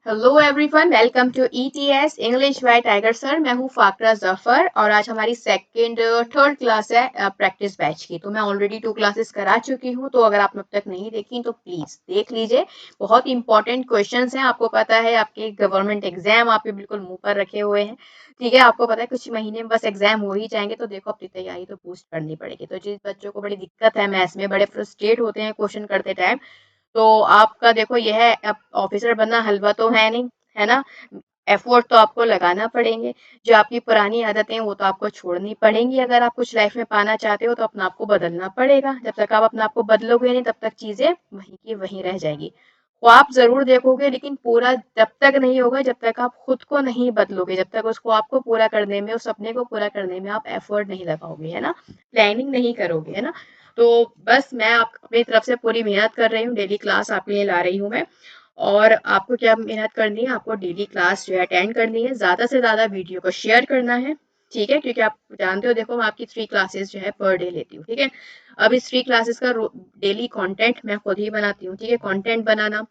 Hello everyone, welcome to ETS English by Tiger sir. मैं हूँ फाकरा जफर और आज हमारी थर्ड क्लास है प्रैक्टिस बैच की। तो मैं ऑलरेडी 2 क्लासेस करा चुकी हूँ, तो अगर आपने अब तक नहीं देखी तो प्लीज देख लीजिए। बहुत इंपॉर्टेंट क्वेश्चंस हैं। आपको पता है आपके गवर्नमेंट एग्जाम आपके बिल्कुल मुंह पर रखे हुए हैं। ठीक है, आपको पता है कुछ महीने में बस एग्जाम हो ही जाएंगे, तो देखो अपनी तैयारी तो बूस्ट करनी पड़ेगी। तो जिस बच्चों को बड़ी दिक्कत है मैथ्स में, बड़े फ्रस्ट्रेट होते हैं क्वेश्चन करते टाइम, तो आपका देखो यह ऑफिसर बनना हलवा तो है नहीं, है ना। एफर्ट तो आपको लगाना पड़ेंगे। जो आपकी पुरानी आदतें हैं वो तो आपको छोड़नी पड़ेंगी। अगर आप कुछ लाइफ में पाना चाहते हो तो अपना आपको बदलना पड़ेगा। जब तक आप अपना आपको बदलोगे नहीं तब तक चीजें वहीं की वहीं रह जाएगी। ख्वाब जरूर देखोगे लेकिन पूरा जब तक नहीं होगा, जब तक आप खुद को नहीं बदलोगे, जब तक उसको आपको पूरा करने में, उस सपने को पूरा करने में आप एफर्ट नहीं लगाओगे, है ना, प्लानिंग नहीं करोगे, है ना। तो बस मैं आप अपनी तरफ से पूरी मेहनत कर रही हूँ। डेली क्लास आपके लिए ला रही हूँ मैं। और आपको क्या मेहनत करनी है, आपको डेली क्लास जो है अटेंड करनी है, ज्यादा से ज्यादा वीडियो को शेयर करना है। ठीक है, क्योंकि आप जानते हो, देखो मैं आपकी 3 क्लासेस जो है पर डे लेती हूँ। ठीक है, अब इस 3 क्लासेस का डेली कंटेंट मैं खुद ही बनाती हूँ। ठीक है, कंटेंट बनाना,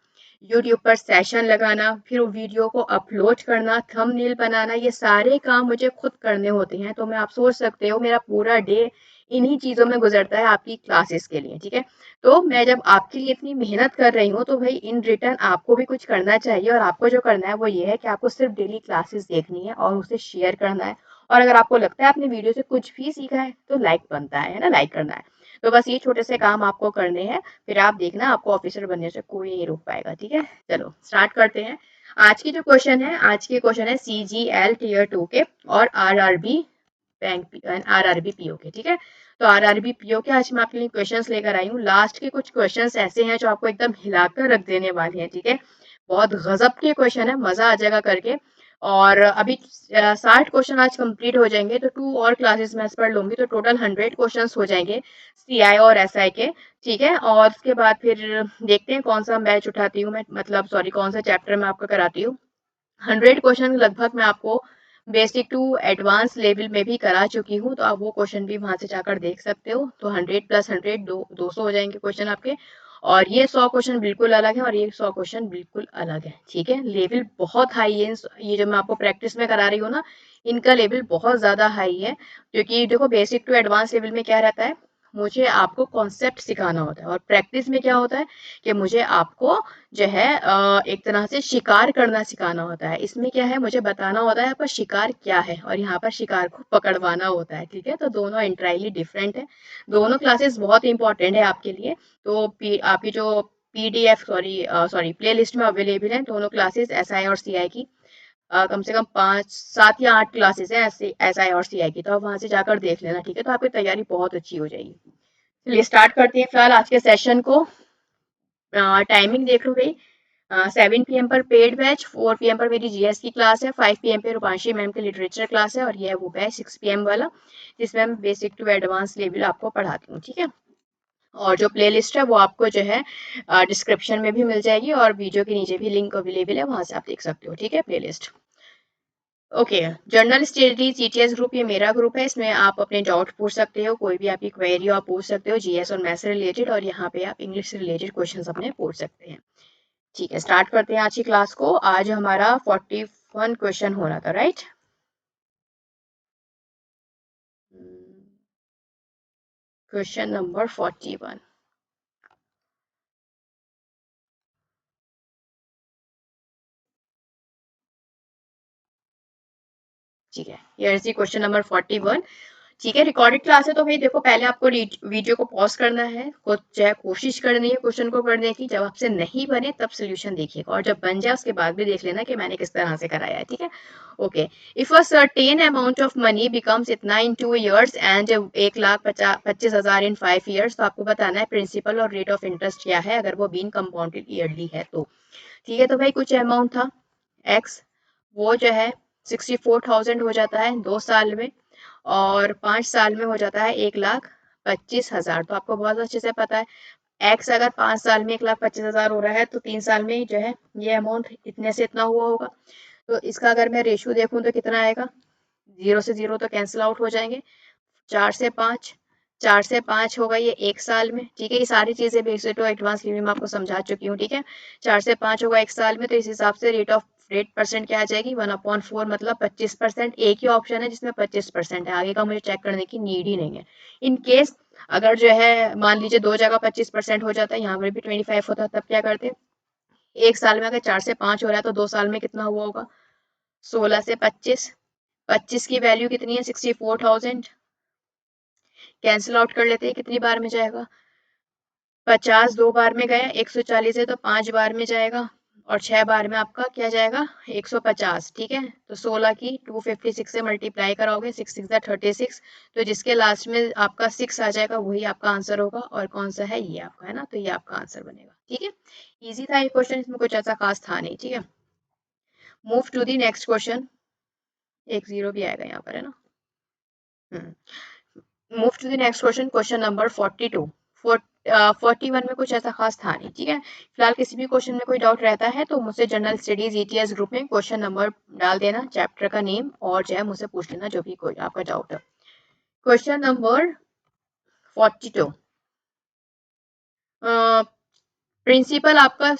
यूट्यूब पर सेशन लगाना, फिर वीडियो को अपलोड करना, थंबनेल बनाना, ये सारे काम मुझे खुद करने होते हैं। तो मैं आप सोच सकते हो मेरा पूरा डे इन्हीं चीजों में गुजरता है आपकी क्लासेस के लिए। ठीक है, तो मैं जब आपके लिए इतनी मेहनत कर रही हूँ तो भाई इन रिटर्न आपको भी कुछ करना चाहिए। और आपको जो करना है वो ये है कि आपको सिर्फ डेली क्लासेस देखनी है और उसे शेयर करना है। और अगर आपको लगता है आपने वीडियो से कुछ भी सीखा है तो लाइक बनता है ना, लाइक करना है। तो बस ये छोटे से काम आपको करने हैं, फिर आप देखना आपको ऑफिसर बनने से कोई नहीं रोक पाएगा। ठीक है, चलो स्टार्ट करते हैं। आज की जो क्वेश्चन है, आज के क्वेश्चन है सीजीएल टीयर 2 के और आरआरबी बैंक, आरआरबी पीओ के। ठीक है, तो आरआरबी पीओ के आज मैं आपके लिए क्वेश्चंस लेकर आई हूँ। लास्ट के कुछ क्वेश्चंस ऐसे हैं जो आपको एकदम हिलाकर रख देने वाले हैं। ठीक है, बहुत गजब के क्वेश्चन है, मजा आ जाएगा करके। और अभी 60 क्वेश्चन आज कंप्लीट हो जाएंगे, तो 2 और क्लासेस मैं इस पर लूंगी, तो टोटल 100 क्वेश्चंस हो जाएंगे सीआई और एसआई के। ठीक है, और उसके बाद फिर देखते हैं कौन सा बैच उठाती हूँ मैं, मतलब सॉरी कौन सा चैप्टर मैं आपको कराती हूँ। 100 क्वेश्चन लगभग मैं आपको बेसिक टू एडवांस लेवल में भी करा चुकी हूँ, तो आप वो क्वेश्चन भी वहां से जाकर देख सकते हो। तो 100 प्लस 100 200 हो जाएंगे क्वेश्चन आपके। और ये 100 क्वेश्चन बिल्कुल अलग है और ये 100 क्वेश्चन बिल्कुल अलग है। ठीक है, लेवल बहुत हाई है। ये जो मैं आपको प्रैक्टिस में करा रही हूँ ना, इनका लेवल बहुत ज्यादा हाई है। क्योंकि देखो बेसिक टू एडवांस लेवल में क्या रहता है, मुझे आपको कॉन्सेप्ट सिखाना होता है। और प्रैक्टिस में क्या होता है कि मुझे आपको जो है एक तरह से शिकार करना सिखाना होता है। इसमें क्या है, मुझे बताना होता है आपका शिकार क्या है और यहाँ पर शिकार को पकड़वाना होता है। ठीक है, तो दोनों इंटायरली डिफरेंट है। दोनों क्लासेस बहुत इंपॉर्टेंट है आपके लिए। तो आपकी जो पीडीएफ सॉरी प्ले लिस्ट में अवेलेबल है दोनों क्लासेस एसआई और सीआई की। कम से कम 5 7 या 8 क्लासेस है ऐसे एसआई और सीआई की, तो आप वहां से जाकर देख लेना। ठीक है, तो आपकी तैयारी बहुत अच्छी हो जाएगी। चलिए स्टार्ट करते हैं फिलहाल आज के सेशन को। टाइमिंग देख लो भाई, 7 PM पर पेड बैच, 4 PM पर मेरी जीएस की क्लास है, 5 PM पे रूपांशी मैम की लिटरेचर क्लास है, और ये है वो बैच 6 PM वाला जिसमें मैं बेसिक टू एडवांस लेवल आपको पढ़ाती हूँ। ठीक है, और जो प्ले लिस्ट है वो आपको जो है डिस्क्रिप्शन में भी मिल जाएगी और वीडियो के नीचे भी लिंक अवेलेबल है, वहां से आप देख सकते हो। ठीक है, play list. Okay, journal study CTS group ये मेरा ग्रुप है। इसमें आप अपने डाउट पूछ सकते हो, कोई भी आपकी क्वेरी हो आप पूछ सकते हो, जीएस और मैथ्स से रिलेटेड, और यहाँ पे आप इंग्लिश से रिलेटेड क्वेश्चंस अपने पूछ सकते हैं। ठीक है, स्टार्ट करते हैं आज की क्लास को। आज हमारा 41 क्वेश्चन होना था, राइट। Question number 41। ठीक है, here is the question number 41। ठीक है, रिकॉर्डेड क्लास है, तो भाई देखो पहले आपको वीडियो को पॉज करना है, कुछ जो है कोशिश करनी है क्वेश्चन को करने की। जब आपसे नहीं बने तब सोल्यूशन देखिएगा, और जब बन जाए उसके बाद भी देख लेना कि मैंने किस तरह से कराया है। ठीक है, okay. If a certain amount of money becomes इतना इन 2 years एंड 1,25,000 इन 5 years, तो आपको बताना है प्रिंसिपल और रेट ऑफ इंटरेस्ट क्या है अगर वो बीन कंपाउंडेड ईयरली है तो। ठीक है, तो भाई कुछ अमाउंट था एक्स, वो जो है 64,000 हो जाता है 2 साल में, और 5 साल में हो जाता है 1,25,000। तो आपको बहुत अच्छे से पता है एक्स अगर 5 साल में 1,25,000 हो रहा है तो 3 साल में जो है ये अमाउंट इतने से इतना हुआ होगा। तो इसका अगर मैं रेशियो देखूं तो कितना आएगा, 0 से 0 तो कैंसिल आउट हो जाएंगे, 4 से 5, 4 से 5 होगा ये 1 साल में, ठीक है। ये सारी चीजें बेसिक टू एडवांस लेवल में आपको समझा चुकी हूँ, ठीक है। 4 से 5 होगा 1 साल में, तो इस हिसाब से रेट परसेंट क्या आ जाएगी 1/4 मतलब 25%। एक ही ऑप्शन है जिसमें 25% है, आगे का मुझे चेक करने की नीड ही नहीं है। इन केस अगर जो है मान लीजिए दो जगह 25% हो जाता है, यहाँ पर भी 25 होता है, तब क्या करते हैं, एक साल में अगर 4 से 5 हो रहा है तो 2 साल में कितना हुआ होगा 16 से 25, 25 की वैल्यू कितनी है 64,000। कैंसिल आउट कर लेते हैं, कितनी बार में जाएगा 50 2 बार में गया, 140 है तो 5 बार में जाएगा, और 6 बार में आपका क्या जाएगा 150, ठीक है। तो 16 की 256 से मल्टीप्लाई कराओगे, 6 6 36, तो जिसके लास्ट में आपका 6 आ जाएगा वही आपका आंसर होगा, और कौन सा है ये आपका, है ना, तो ये आपका आंसर बनेगा, ठीक है। इजी था ये क्वेश्चन, इसमें कुछ ऐसा खास था नहीं, ठीक है। Move to the next question, एक जीरो भी आएगा यहाँ पर, है ना। Move to the next question, question number 42। 41 में कुछ ऐसा खास था नहीं, ठीक है। फिलहाल किसी भी क्वेश्चन में कोई डाउट रहता है तो मुझसे जनरल स्टडीज ETS ग्रुप में क्वेश्चन नंबर डाल देना, चैप्टर का नेम, और जो है मुझसे पूछ लेना जो भी कोई आपका डाउट है। क्वेश्चन नंबर 42, प्रिंसिपल आपका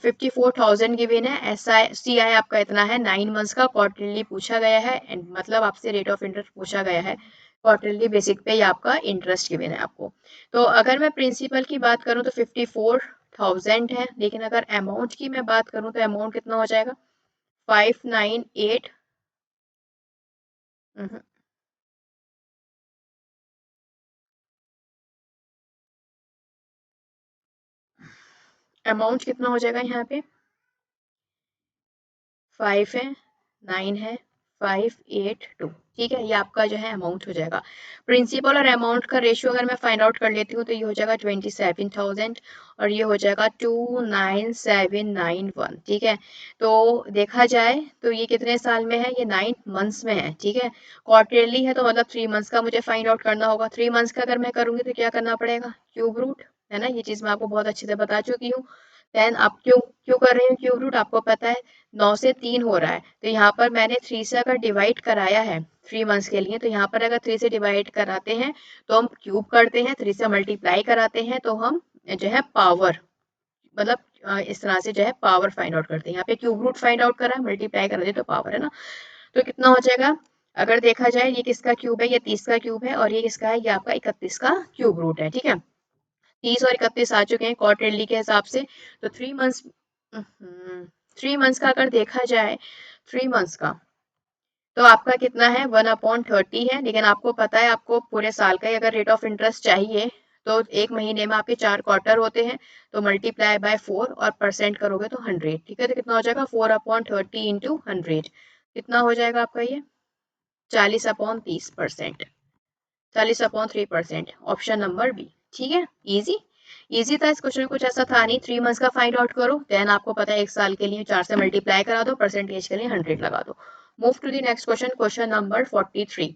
54,000 गिवन है, SI आपका इतना है, 9 मंथ्स का क्वार्टरली पूछा गया है, एंड मतलब आपसे रेट ऑफ इंटरेस्ट पूछा गया है, क्वार्टरली बेसिक पे ही आपका इंटरेस्ट गिवन है आपको। तो अगर मैं प्रिंसिपल की बात करूं तो 54,000 है, लेकिन अगर अमाउंट की मैं बात करूं तो अमाउंट कितना हो जाएगा 598, अमाउंट कितना हो जाएगा यहाँ पे 5 है, 9 है, 582, ठीक है। ये आपका जो है अमाउंट हो जाएगा। प्रिंसिपल और अमाउंट का रेशियो अगर मैं फाइंड आउट कर लेती हूँ तो ये हो जाएगा 27,000 और ये हो जाएगा 29791, ठीक है। तो देखा जाए तो ये कितने साल में है, ये 9 मंथ्स में है, ठीक है। क्वार्टरली है तो मतलब 3 मंथ्स का मुझे फाइंड आउट करना होगा। 3 मंथ्स का अगर मैं करूंगी तो क्या करना पड़ेगा, क्यूब रूट, है ना, ये चीज मैं आपको बहुत अच्छे से बता चुकी हूँ। देन आप क्यों क्यों कर रही हूँ क्यूब रूट, आपको पता है 9 से 3 हो रहा है, तो यहाँ पर मैंने 3 से अगर डिवाइड कराया है 3 मंथ्स के लिए, तो यहाँ पर अगर 3 से डिवाइड कराते हैं तो हम क्यूब करते हैं, 3 से मल्टीप्लाई कराते हैं तो हम जो है पावर, मतलब इस तरह से जो है पावर फाइंड आउट करते हैं। यहाँ पे क्यूब रूट फाइंड आउट करा, मल्टीप्लाई करा दे तो पावर, है ना। तो कितना हो जाएगा, अगर देखा जाए ये किसका क्यूब है, ये 30 का क्यूब है, और ये किसका है, ये आपका 31 का क्यूब रूट है, ठीक है। 30 और 31 आ चुके हैं क्वार्टरली के हिसाब से। तो 3 मंथ्स का अगर देखा जाए 3 मंथ्स का, तो आपका कितना है 1/30 है, लेकिन आपको पता है आपको पूरे साल का ही अगर रेट ऑफ इंटरेस्ट चाहिए तो एक महीने में आपके 4 क्वार्टर होते हैं, तो मल्टीप्लाई बाय 4 और परसेंट करोगे तो 100, ठीक है। तो कितना हो जाएगा 4/30 इंटू 100, कितना हो जाएगा आपका ये 40/30%, 40/3%, ऑप्शन नंबर बी, ठीक है। इजी इजी था, इस क्वेश्चन में कुछ ऐसा था नहीं। 3 मंथ्स का फाइंड आउट करो, देन आपको पता है एक साल के लिए 4 से मल्टीप्लाई करा दो, परसेंटेज के लिए 100 लगा दो। Move to the next question, question number 43।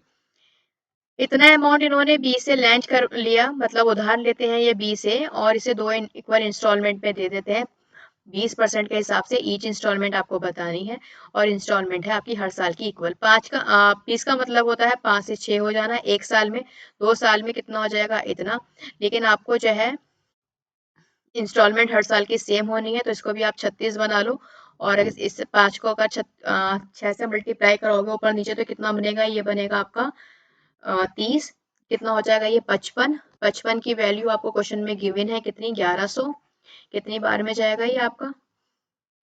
इतना अमाउंट इन्होंने बी से लैंड कर लिया, मतलब उधार लेते हैं ये बी से और इसे 2 इक्वल इंस्टॉलमेंट में दे देते हैं 20% के हिसाब से। ईच इंस्टॉलमेंट आपको बतानी है, और इंस्टॉलमेंट है आपकी हर साल की इक्वल। 20 का मतलब होता है 5 से 6 हो जाना एक साल में, 2 साल में कितना हो जाएगा इतना, लेकिन आपको जो है इंस्टॉलमेंट हर साल की सेम होनी है, तो इसको भी आप 36 बना लो। और अगर इस 5 को अगर 6 से मल्टीप्लाई करोगे ऊपर नीचे तो कितना बनेगा, ये बनेगा आपका 30, कितना हो जाएगा ये 55। 55 की वैल्यू आपको क्वेश्चन में गिवन है कितनी 1100, कितनी बार में जाएगा ये आपका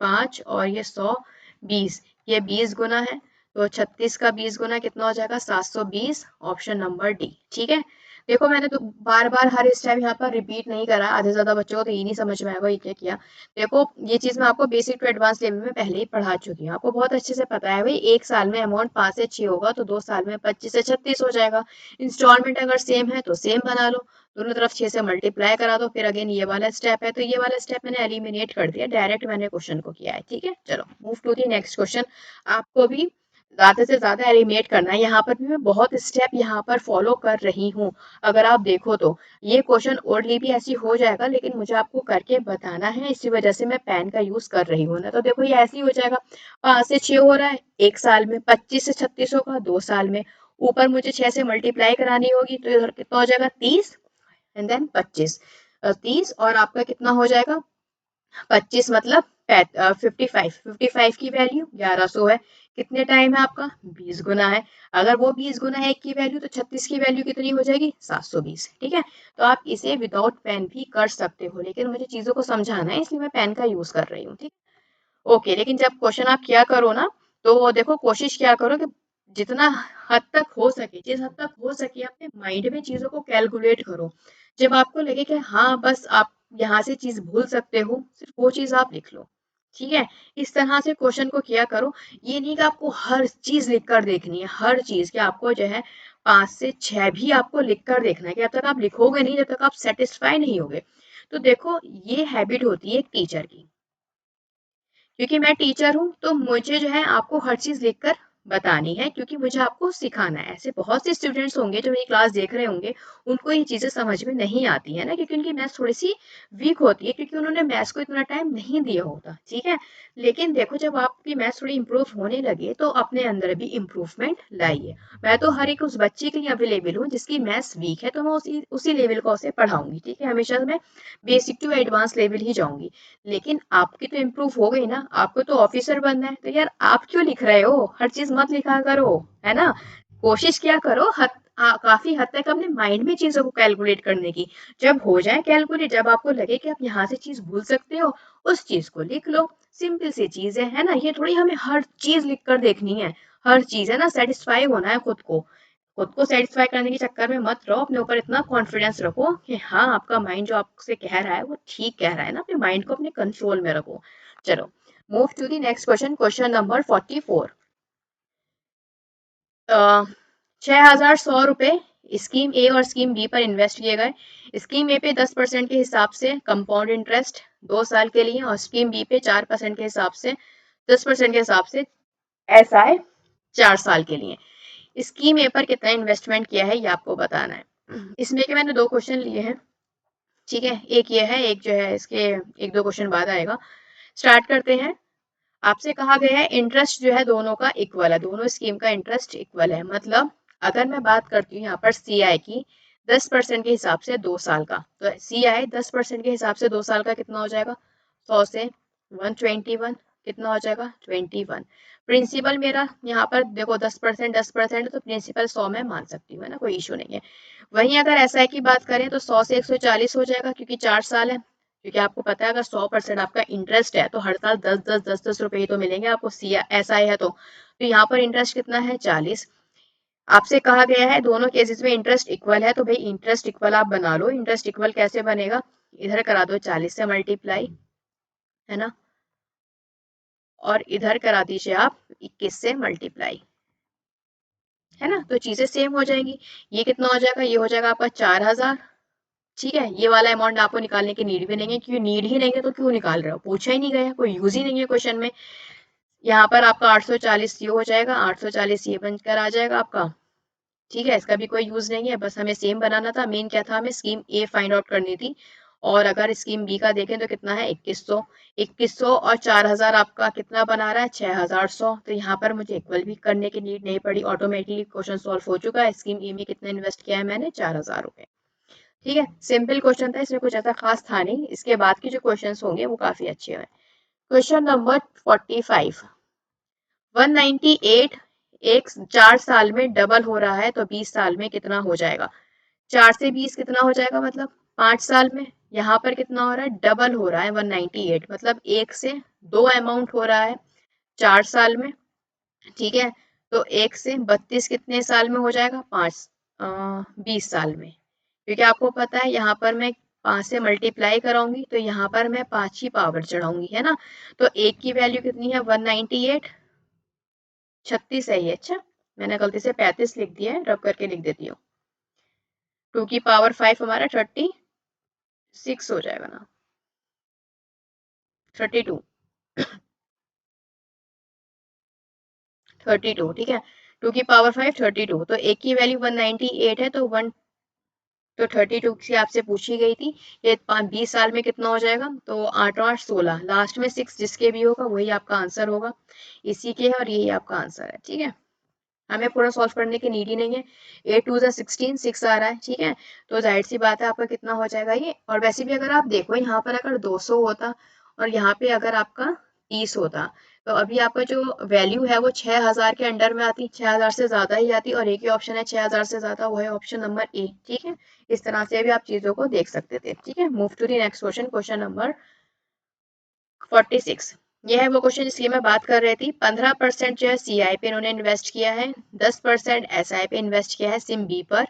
5, और ये 100 20, ये 20 गुना है, तो 36 का 20 गुना कितना हो जाएगा 720, ऑप्शन नंबर डी, ठीक है। देखो मैंने तो बार बार हर स्टेप यहाँ पर रिपीट नहीं करा, आधे से ज्यादा बच्चों को तो ये नहीं समझ में आएगा ये क्या किया। देखो ये चीज मैं आपको बेसिक टू एडवांस लेवल में पहले ही पढ़ा चुकी हूँ, आपको बहुत अच्छे से पता है भाई, एक साल में अमाउंट 5 से 6 होगा तो 2 साल में 25 से 36 हो जाएगा। इंस्टॉलमेंट अगर सेम है तो सेम बना लो, दोनों तरफ 6 से मल्टीप्लाई करा दो, फिर अगेन ये वाला स्टेप है, तो ये वाला स्टेप मैंने एलिमिनेट कर दिया, डायरेक्ट मैंने क्वेश्चन को किया है, ठीक है। चलो move to the next question, आपको भी ज्यादा से ज्यादा एलिमिनेट करना है, यहाँ पर भी मैं बहुत स्टेप यहाँ पर फॉलो कर रही हूँ। अगर आप देखो तो ये क्वेश्चन ओरली भी ऐसी हो जाएगा, लेकिन मुझे आपको करके बताना है, इसी वजह से मैं पेन का यूज कर रही हूँ ना। तो देखो ये ऐसे ही हो जाएगा, 5 से 6 हो रहा है एक साल में, 25 से 36 होगा 2 साल में, ऊपर मुझे 6 से मल्टीप्लाई करानी होगी, तो इधर कितना हो जाएगा 30 एंड देन 25। 30 और आपका कितना हो जाएगा 25 मतलब 55 की वैल्यू 1100 है। कितने टाइम है आपका 20 गुना है। अगर वो 20 गुना है एक की वैल्यू तो 36 की वैल्यू कितनी हो जाएगी 720। ठीक है, तो आप इसे विदाउट पेन भी कर सकते हो, लेकिन मुझे चीजों को समझाना है इसलिए मैं पेन का यूज कर रही हूँ। ठीक, ओके। लेकिन जब क्वेश्चन आप क्या करो ना, तो देखो कोशिश क्या करो कि जितना हद तक हो सके, जिस हद तक हो सके अपने माइंड में चीजों को कैलकुलेट करो। जब आपको लगे कि हाँ बस आप यहाँ से चीज भूल सकते हो, सिर्फ वो चीज आप लिख लो। ठीक है, इस तरह से क्वेश्चन को किया करो। ये नहीं कि आपको हर चीज लिख कर देखनी है, हर चीज कि आपको जो है 5 से 6 भी आपको लिख कर देखना है, कि जब तक आप लिखोगे नहीं, जब तक आप सेटिस्फाई नहीं होगे। तो देखो ये हैबिट होती है एक टीचर की, क्योंकि मैं टीचर हूँ तो मुझे जो है आपको हर चीज लिखकर बतानी है, क्योंकि मुझे आपको सिखाना है। ऐसे बहुत से स्टूडेंट्स होंगे जो मेरी क्लास देख रहे होंगे, उनको ये चीजें समझ में नहीं आती है ना, क्योंकि उनकी मैथ्स थोड़ी सी वीक होती है, क्योंकि उन्होंने मैथ्स को इतना टाइम नहीं दिया होता। ठीक है, लेकिन देखो जब आपकी मैथ्स थोड़ी इंप्रूव होने लगे तो अपने अंदर भी इम्प्रूवमेंट लाइए। मैं तो हर एक उस बच्चे के लिए अवेलेबल हूँ जिसकी मैथ्स वीक है, तो मैं उसी लेवल को उसे पढ़ाऊंगी। ठीक है, हमेशा मैं बेसिक टू एडवांस लेवल ही जाऊंगी। लेकिन आपकी तो इम्प्रूव हो गई ना, आपको तो ऑफिसर बनना है, तो यार आप क्यों लिख रहे हो, हर चीज मत लिखा करो, है ना। कोशिश क्या करो काफी हद तक अपने माइंड में चीजों को कैलकुलेट करने की। जब हो जाए कैलकुलेट, जब आपको लगे कि आप यहाँ से चीज भूल सकते हो, उस चीज को लिख लो। सिंपल सी चीज है ना। ये थोड़ी हमें हर चीज लिख कर देखनी है, हर चीज है ना, सेटिस्फाई होना है खुद को। खुद को सेटिस्फाई करने के चक्कर में मत रहो, अपने ऊपर इतना कॉन्फिडेंस रखो कि हाँ आपका माइंड जो आपसे कह रहा है वो ठीक कह रहा है ना। अपने माइंड को अपने कंट्रोल में रखो। चलो, move to the next question, question number 44। 6,100 रुपए स्कीम ए और स्कीम बी पर इन्वेस्ट किए गए। स्कीम ए पे 10% के हिसाब से कंपाउंड इंटरेस्ट 2 साल के लिए, और स्कीम बी पे 4% के हिसाब से 10% के हिसाब से SI 4 साल के लिए। स्कीम ए पर कितना इन्वेस्टमेंट किया है ये आपको बताना है। इसमें के मैंने 2 क्वेश्चन लिए हैं। ठीक है, एक ये है, एक जो है इसके 1-2 क्वेश्चन बाद आएगा। स्टार्ट करते हैं। आपसे कहा गया है इंटरेस्ट जो है दोनों का इक्वल है, दोनों स्कीम का इंटरेस्ट इक्वल है। मतलब अगर मैं बात करती हूँ यहाँ पर CI की 10% के हिसाब से 2 साल का, तो CI 10% के हिसाब से 2 साल का कितना हो जाएगा 100 से 121, कितना हो जाएगा 21। प्रिंसिपल मेरा यहाँ पर देखो 10% तो प्रिंसिपल 100 में मान सकती हूँ, है ना, कोई इशू नहीं है। वहीं अगर SI की बात करें तो 100 से 140 हो जाएगा, क्योंकि 4 साल है। क्योंकि आपको पता है अगर 100% आपका इंटरेस्ट है तो हर साल 10 रुपए ही तो मिलेंगे आपको, SI है तो यहाँ पर इंटरेस्ट कितना है 40। आपसे कहा गया है दोनों केसेस में इंटरेस्ट इक्वल है, तो भाई इंटरेस्ट इक्वल आप बना लो। इंटरेस्ट इक्वल कैसे बनेगा, इधर करा दो 40 से मल्टीप्लाई, है ना, और इधर करा दीजिए आप 21 से मल्टीप्लाई, है ना, तो चीजें सेम हो जाएंगी। ये कितना हो जाएगा, ये हो जाएगा आपका 4,000। ठीक है, ये वाला अमाउंट आपको निकालने की नीड भी नहीं है, क्योंकि नीड ही नहीं है तो क्यों निकाल रहे हो, पूछा ही नहीं गया, कोई यूज ही नहीं है क्वेश्चन में। यहाँ पर आपका 840 ये हो जाएगा, 840 ये बनकर आ जाएगा आपका। ठीक है, इसका भी कोई यूज नहीं है, बस हमें सेम बनाना था। मेन क्या था, हमें स्कीम ए फाइंड आउट करनी थी। और अगर स्कीम बी का देखें तो कितना है 2100। 2100 और 4,000 आपका कितना बना रहा है 6,100। तो यहाँ पर मुझे इक्वल भी करने की नीड नहीं पड़ी, ऑटोमेटिकली क्वेश्चन सॉल्व हो चुका है। स्कीम ए में कितना इन्वेस्ट किया है मैंने 4,000 रुपए। ठीक है, सिंपल क्वेश्चन था, इसमें कुछ ऐसा खास था नहीं। इसके बाद के जो क्वेश्चन होंगे वो काफी अच्छे हैं। Question number 45। 198 एक 4 साल में डबल हो रहा है, तो 20 साल में कितना हो जाएगा। 4 से 20 कितना हो जाएगा, मतलब 5 साल में। यहाँ पर कितना हो रहा है, डबल हो रहा है 198, मतलब 1 से 2 अमाउंट हो रहा है 4 साल में। ठीक है, तो 1 से 32 कितने साल में हो जाएगा, 20 साल में। क्योंकि आपको पता है यहाँ पर मैं 5 से मल्टीप्लाई कराऊंगी तो यहाँ पर मैं 5 की पावर चढ़ाऊंगी, है ना। तो एक की वैल्यू कितनी है 198, 36 है ये। अच्छा, मैंने गलती से 35 लिख दिया है, रब करके लिख देती हूँ। 2 की पावर 5 हमारा 36 हो जाएगा ना, 32। 32, ठीक है। 2 की पावर 5 32, तो एक की वैल्यू 198 है, तो 32 की आपसे पूछी गई थी। ये 20 साल में कितना हो जाएगा, तो 8 और 8 16, लास्ट में 6 जिसके भी होगा वही आपका आंसर होगा। इसी के है और यही आपका आंसर है। ठीक है, हमें पूरा सॉल्व करने की नीड ही नहीं है। 8 2 16 6 आ रहा है, ठीक है। तो जाहिर सी बात है आपका कितना हो जाएगा ये। और वैसे भी अगर आप देखो यहाँ पर अगर 200 होता और यहाँ पे अगर आपका 30 होता, तो अभी आपका जो वैल्यू है वो 6000 के अंडर में आती, 6000 से ज्यादा ही आती। और एक ही ऑप्शन है 6000 से ज्यादा, वो है ऑप्शन नंबर ए, ठीक है। इस तरह से भी आप चीजों को देख सकते थे, ठीक है। Move to the next question, question number 46। ये है वो क्वेश्चन जिसकी मैं बात कर रही थी। 15% जो है सीआई पे इन्होंने इन्वेस्ट किया है, 10% एसआई पे इन्वेस्ट किया है सिम बी पर,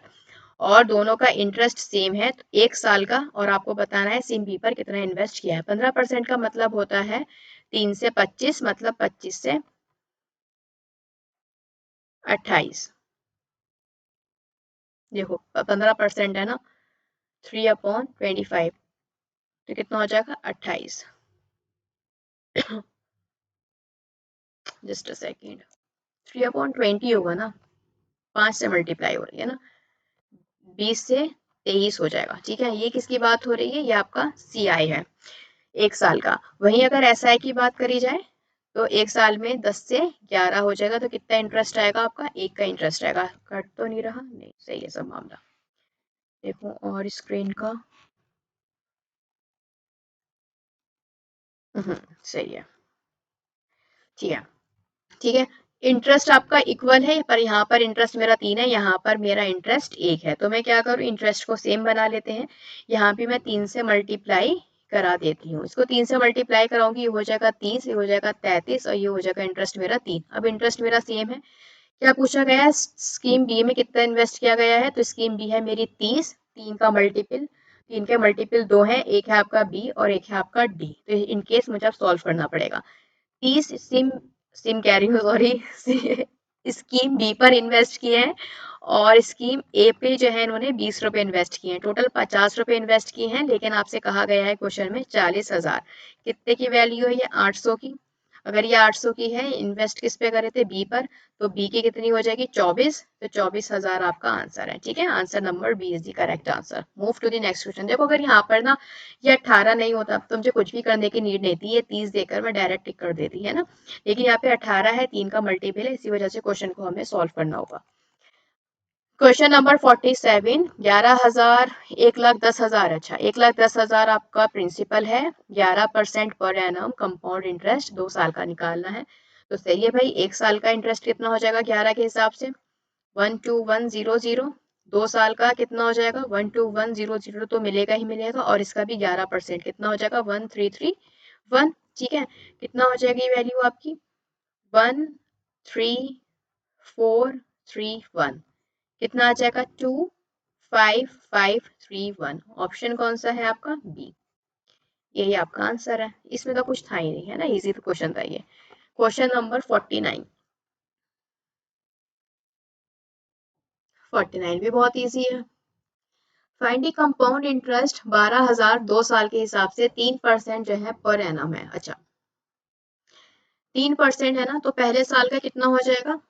और दोनों का इंटरेस्ट सेम है, तो 1 साल का। और आपको बताना है सिम बी पर कितना इन्वेस्ट किया है। 15% का मतलब होता है 3 से 25, मतलब 25 से 28। देखो 15% है ना, 3/25, तो कितना हो जाएगा 28। जस्ट अ सेकेंड, 3/20 होगा ना, 5 से मल्टीप्लाई हो रही है ना, 20 से 23 हो जाएगा, ठीक है। ये किसकी बात हो रही है, ये आपका सी आई है, 1 साल का। वहीं अगर एस आई की बात करी जाए तो 1 साल में 10 से 11 हो जाएगा, तो कितना इंटरेस्ट आएगा आपका, 1 का इंटरेस्ट आएगा। कट तो नहीं रहा, नहीं सही है सब मामला। देखो और स्क्रीन का, सही है, ठीक है, ठीक है। इंटरेस्ट आपका इक्वल है, पर यहाँ पर इंटरेस्ट मेरा 3 है, यहाँ पर मेरा इंटरेस्ट 1 है। तो मैं क्या करूँ, इंटरेस्ट को सेम बना लेते हैं। यहाँ भी मैं 3 से मल्टीप्लाई करा देती हूँ, इसको 3 से मल्टीप्लाई कराऊंगी, ये हो जाएगा 30, ये हो जाएगा 33, और ये हो जाएगा इंटरेस्ट मेरा 3। अब इंटरेस्ट मेरा सेम है। क्या पूछा गया है, स्कीम बी में कितना इन्वेस्ट किया गया है, तो स्कीम बी है मेरी 30, 3 का मल्टीपल, 3 के मल्टीपल 2 है, एक है आपका बी और एक है आपका डी। तो इनकेस मुझे अब सॉल्व करना पड़ेगा। 30 सिम सिम कह रही हूँ, सॉरी, स्कीम बी पर इन्वेस्ट किए हैं, और स्कीम ए पे जो है इन्होंने 20 रुपए इन्वेस्ट किए हैं, टोटल 50 रुपए इन्वेस्ट किए हैं। लेकिन आपसे कहा गया है क्वेश्चन में 40,000, कितने की वैल्यू है ये, 800 की। अगर ये 800 की है, इन्वेस्ट किस पे करे थे, बी पर, तो बी की कितनी हो जाएगी 24, तो 24,000 आपका आंसर है, ठीक है। Answer number B is the correct answer. Move to the next question. देखो अगर यहाँ पर ना ये 18 नहीं होता तो मुझे कुछ भी करने की नीड नहीं थी, ये 30 देकर मैं डायरेक्ट टिक कर देती है ना। लेकिन यहाँ पे 18 है, 3 का मल्टीपल है, इसी वजह से क्वेश्चन को हमें सॉल्व करना होगा। क्वेश्चन नंबर 47, 11,000, 1,10,000, अच्छा 1,10,000 आपका प्रिंसिपल है, 11% पर एनम कंपाउंड इंटरेस्ट 2 साल का निकालना है। तो सही है भाई, 1 साल का इंटरेस्ट कितना हो जाएगा 11 के हिसाब से, 12100। 2 साल का कितना हो जाएगा 12100, तो मिलेगा ही मिलेगा। और इसका भी 11% कितना हो जाएगा 1331, ठीक है। कितना हो जाएगी वैल्यू आपकी 13431, कितना आ जाएगा 25531। ऑप्शन कौन सा है आपका, बी, यही आपका आंसर है। इसमें तो कुछ था ही नहीं, है ना, इजी तो क्वेश्चन था ये। क्वेश्चन नंबर 49, 49 भी बहुत इजी है। फाइंड द कंपाउंड इंटरेस्ट 12,000 2 साल के हिसाब से, 3% जो है पर एनम है। अच्छा 3% है ना, तो पहले साल का कितना हो जाएगा,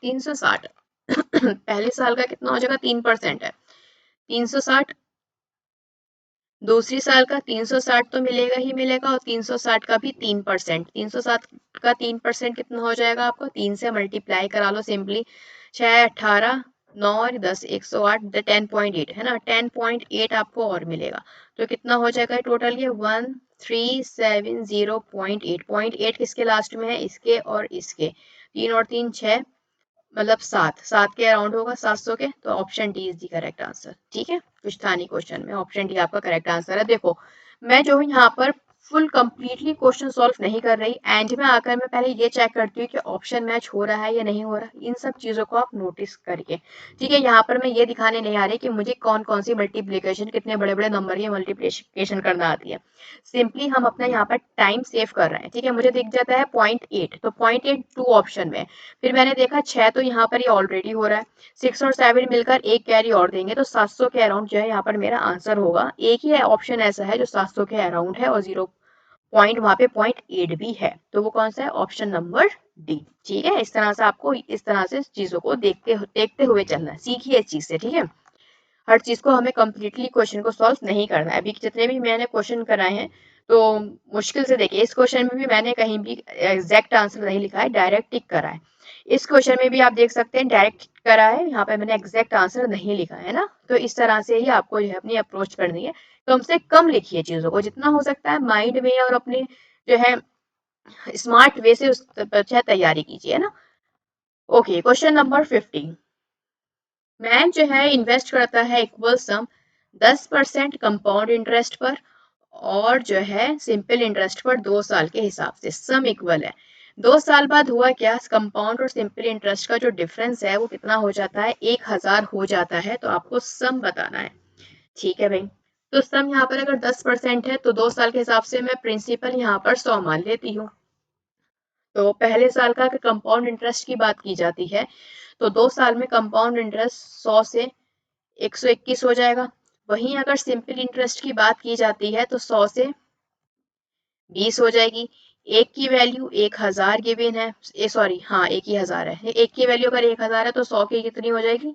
360। पहले साल का कितना हो जाएगा, 3% है, 360। दूसरी साल का 360 तो मिलेगा ही मिलेगा, और 360 का भी 3%, 360 का 3% कितना हो जाएगा आपको, 3 से मल्टीप्लाई करा लो सिंपली, 6 18 9 और 10 108, 10.8 है ना, 10.8 आपको और मिलेगा। तो कितना हो जाएगा टोटल, ये 1370.8, 0.8 किसके लास्ट में है, इसके और इसके, 3 और 3 6, मतलब 7 के अराउंड होगा, 700 के। तो option D is the correct answer, ठीक है। कुछ था नहीं क्वेश्चन में, ऑप्शन डी आपका करेक्ट आंसर है। देखो मैं जो हूँ यहाँ पर फुल कंप्लीटली क्वेश्चन सॉल्व नहीं कर रही, एंड में आकर मैं पहले ये चेक करती हूँ कि ऑप्शन मैच हो रहा है या नहीं हो रहा, इन सब चीजों को आप नोटिस करिए, ठीक है। यहाँ पर मैं ये दिखाने नहीं आ रही कि मुझे कौन कौन सी मल्टीप्लीकेशन, कितने बड़े बड़े नंबर की मल्टीप्लीकेशन करना आती है। सिंपली हम अपना यहाँ पर टाइम सेव कर रहे हैं, ठीक है। मुझे दिख जाता है 0.8, तो 0.8 टू ऑप्शन में, फिर मैंने देखा 6 तो यहाँ पर ये ऑलरेडी हो रहा है, 6 और 7 मिलकर एक कैरी और देंगे, तो 700 के अराउंड जो है यहाँ पर मेरा आंसर होगा। एक ही ऑप्शन ऐसा है जो 700 के अराउंड है, और 0 पॉइंट वहां पे 0.8 भी है, तो वो कौन सा है, ऑप्शन नंबर डी, ठीक है। इस तरह से आपको इस तरह से चीजों को देखते हुए चलना है, सीखिए इस चीज से, ठीक है। हर चीज को हमें कम्प्लीटली क्वेश्चन को सॉल्व नहीं करना है। अभी जितने भी मैंने क्वेश्चन कराए हैं तो मुश्किल से देखिए, इस क्वेश्चन में भी मैंने कहीं भी एग्जैक्ट आंसर नहीं लिखा है, डायरेक्ट टिक करा है। इस क्वेश्चन में भी आप देख सकते हैं डायरेक्ट करा है, यहाँ पे मैंने एग्जैक्ट आंसर नहीं लिखा है ना। तो इस तरह से ही आपको जो है अपनी अप्रोच करनी है। कम से कम लिखिए चीजों को, जितना हो सकता है माइंड में और अपनी जो है स्मार्ट वे से उस पर तैयारी कीजिए ना। Okay, question number 50। मैन जो है इन्वेस्ट करता है इक्वल सम 10% कंपाउंड इंटरेस्ट पर और जो है सिंपल इंटरेस्ट पर 2 साल के हिसाब से। सम इक्वल है, 2 साल बाद हुआ क्या, कंपाउंड और सिंपल इंटरेस्ट का जो डिफरेंस है वो कितना हो जाता है, 1000 हो जाता है। तो आपको सम बताना है। ठीक है भाई, तो सम यहाँ पर अगर 10% है तो 2 साल के हिसाब से मैं प्रिंसिपल यहाँ पर 100 मान लेती हूँ। तो पहले साल का कंपाउंड इंटरेस्ट की बात की जाती है तो 2 साल में कंपाउंड इंटरेस्ट 100 से 121 हो जाएगा। वहीं अगर सिंपल इंटरेस्ट की बात की जाती है तो 100 से 20 हो जाएगी। एक की वैल्यू 1000 गिवन है, सॉरी हाँ 1000 है। एक की वैल्यू अगर 1000 है तो 100 की कितनी हो जाएगी,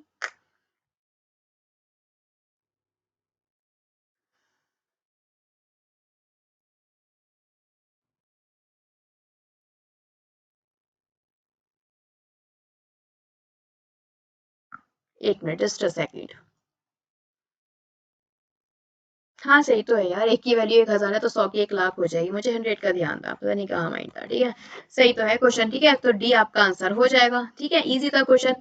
एक मिनट, जस्ट अ सेकेंड। हाँ सही तो है यार, एक की वैल्यू 1000 है तो 100 की 1 लाख हो जाएगी। मुझे 100 का ध्यान था, पता नहीं कहाँ माइंड था। ठीक है, सही तो है क्वेश्चन। ठीक है, तो डी आपका आंसर हो जाएगा। ठीक है, इजी था क्वेश्चन।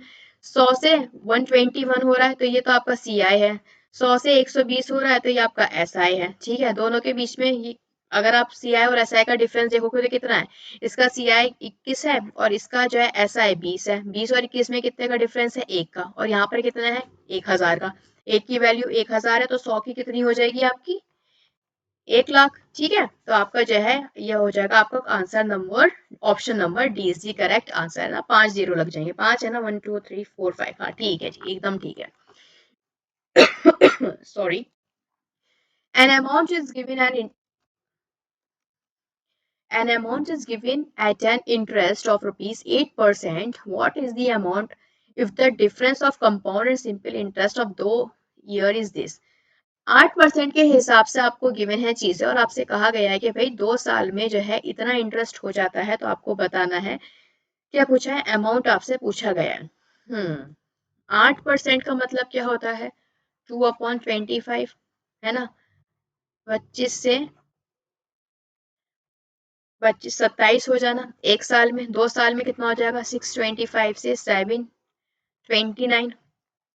100 से 121 हो रहा है तो ये तो आपका सी आई है। 100 से 120 हो रहा है तो ये आपका एस आई है। ठीक है, दोनों के बीच में ये अगर आप सी आई और एस आई का डिफरेंस देखोगे तो कितना है, इसका सी आई 21 है और इसका जो है एस आई 20 है। 20 और 21 में कितने का डिफरेंस है, एक का। और यहाँ पर कितना है, 1000 का। एक की वैल्यू 1000 है तो 100 की कितनी हो जाएगी आपकी, 1 लाख। ठीक है, तो आपका जो है यह हो जाएगा आपका answer number, option number D is the correct answer है ना। 5 0 लग जाएंगे, 5 है ना, 1 2 3 4 5। हाँ ठीक है जी, एकदम ठीक है। Sorry. An amount is given an amount is given at an interest of rupees 8%. What is the amount if the difference of compound and simple interest of 2 year is this? 8% के हिसाब से आपको गिवन है चीजें और आपसे कहा गया है कि भाई 2 साल में जो है इतना इंटरेस्ट हो जाता है। तो आपको बताना है, क्या पूछा है, अमाउंट आपसे पूछा गया है। 8% का मतलब क्या होता है, 2/25 है ना। 25 से 25 27 हो जाना एक साल में। 2 साल में कितना हो जाएगा, 625 से 729।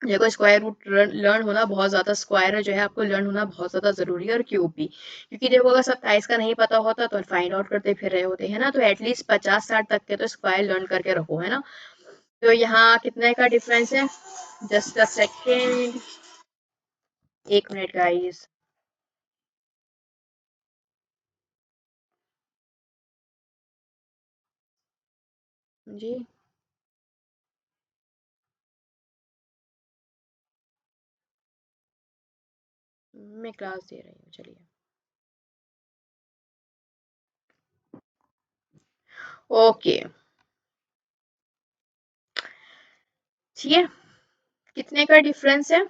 देखो स्क्वायर रूट लर्न होना बहुत ज्यादा, स्क्वायर जो है आपको लर्न होना बहुत ज्यादा जरूरी है, और क्यूब भी। क्योंकि देखो अगर 27 का नहीं पता होता तो फाइंड आउट करते फिर रहे होते हैं ना। तो एटलीस्ट 50-60 तक के तो स्क्वायर लर्न करके रखो, है ना। तो यहाँ कितने का डिफरेंस है, just a second, 1 minute guys. जी, मैं क्लास दे रही हूँ, चलिए। ओके, ठीक है, कितने का डिफरेंस है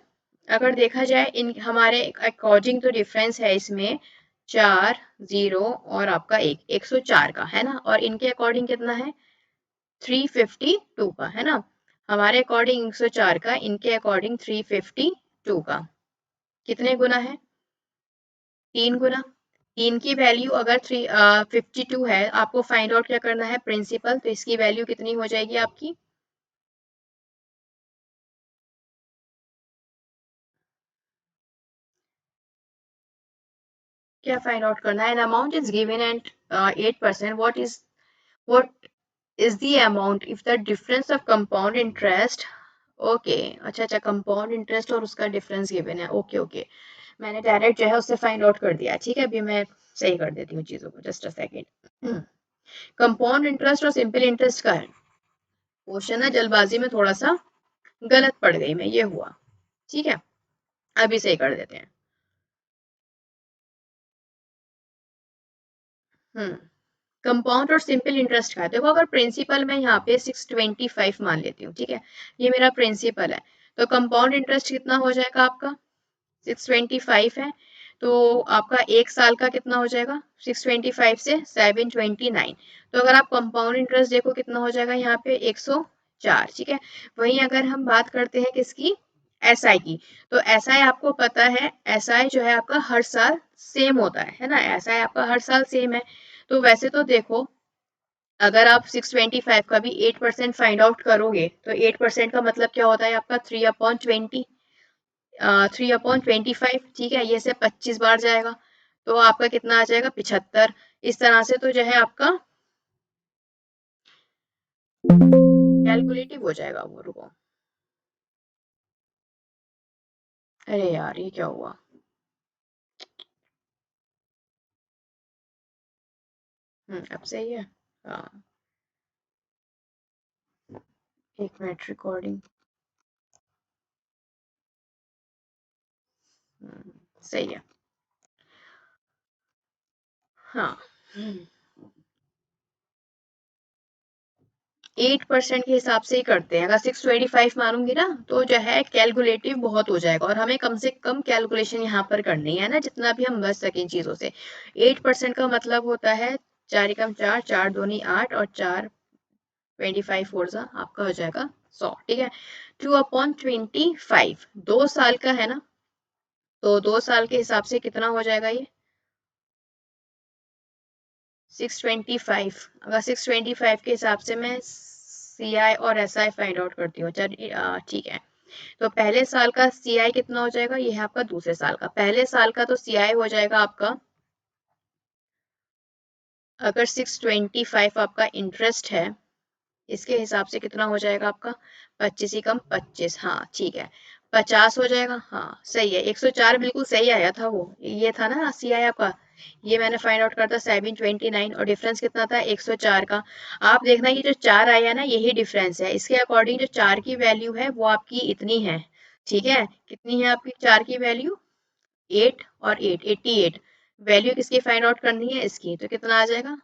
अगर देखा जाए इन हमारे अकॉर्डिंग, तो डिफरेंस है इसमें 4 0 और आपका 104 का है ना। और इनके अकॉर्डिंग कितना है, 352 का है ना। हमारे अकॉर्डिंग 104 का, इनके अकॉर्डिंग 352 का। कितने गुना है, 3 गुना। तीन की वैल्यू अगर 52 है, आपको फाइंड आउट क्या करना है, प्रिंसिपल। तो इसकी वैल्यू कितनी हो जाएगी आपकी, क्या फाइंड आउट करना है, an amount is given and 8%, what is the amount if the difference of compound interest। Okay, अच्छा अच्छा, कंपाउंड इंटरेस्ट और उसका डिफरेंस गिवन है। ओके ओके, मैंने डायरेक्ट जो है उससे फाइंड आउट कर दिया। ठीक है, अभी मैं सही कर देती हूँ चीजों को, just a second. Compound interest और सिंपल इंटरेस्ट का है क्वेश्चन है, जल्दबाजी में थोड़ा सा गलत पड़ गई मैं, ये हुआ। ठीक है, अभी सही कर देते हैं। हम्म कंपाउंड और सिंपल इंटरेस्ट का है। देखो अगर प्रिंसिपल में यहाँ पे 625 मान लेती हूँ, ठीक है, ये मेरा प्रिंसिपल है। तो कंपाउंड इंटरेस्ट कितना हो जाएगा आपका 625 है, तो आपका एक साल का कितना हो जाएगा 625 से 729। तो अगर आप कंपाउंड इंटरेस्ट देखो कितना हो जाएगा यहाँ पे 104। ठीक है, वहीं अगर हम बात करते हैं किसकी एसआई की, तो एसआई आपको पता है एसआई जो है आपका हर साल सेम होता है ना, एसआई आपका हर साल सेम है। तो वैसे तो देखो अगर आप 625 का भी 8% फाइंड आउट करोगे तो 8% का मतलब क्या होता है आपका 3/20, 3/25। ठीक है, ये से 25 बार जाएगा तो आपका कितना आ जाएगा 75। इस तरह से तो जो है आपका कैलकुलेटिव हो जाएगा वो। रुको, अरे यार ये क्या हुआ। अब सही है। हाँ, एक मिनट रिकॉर्डिंग। सही है। हाँ, 8% के हिसाब से ही करते हैं। अगर 625 मानूंगी ना तो जो है कैलकुलेटिव बहुत हो जाएगा, और हमें कम से कम कैलकुलेशन यहाँ पर करनी है ना जितना भी हम बच सकें चीजों से। 8% का मतलब होता है 4 एकम 4, 4 दूनी 8 और 4 25 फोर सा आपका हो जाएगा 100। ठीक है, 2/25 2 साल का है ना, तो 2 साल के हिसाब से कितना हो जाएगा ये 625। अगर 625 के हिसाब से मैं सी आई और एस आई फाइंड आउट करती हूँ, चल ठीक है। तो पहले साल का सी आई कितना हो जाएगा, ये है आपका दूसरे साल का। पहले साल का तो सी आई हो जाएगा आपका, अगर 625 आपका इंटरेस्ट है इसके हिसाब से कितना हो जाएगा आपका 25 ही कम 25। हाँ ठीक है, 50 हो जाएगा। हाँ सही है, 104 बिल्कुल सही आया था वो, ये था ना सी आई आपका। ये मैंने फाइंड आउट करता 729 और डिफरेंस कितना था 104 का। आप देखना ये जो 4 आया ना यही डिफरेंस है, इसके अकॉर्डिंग जो 4 की वैल्यू है वो आपकी इतनी है। ठीक है, कितनी है आपकी 4 की वैल्यू 8 और 8 88। वैल्यू किसकी फाइंड आउट करनी है इसकी, तो कितना आ जाएगा।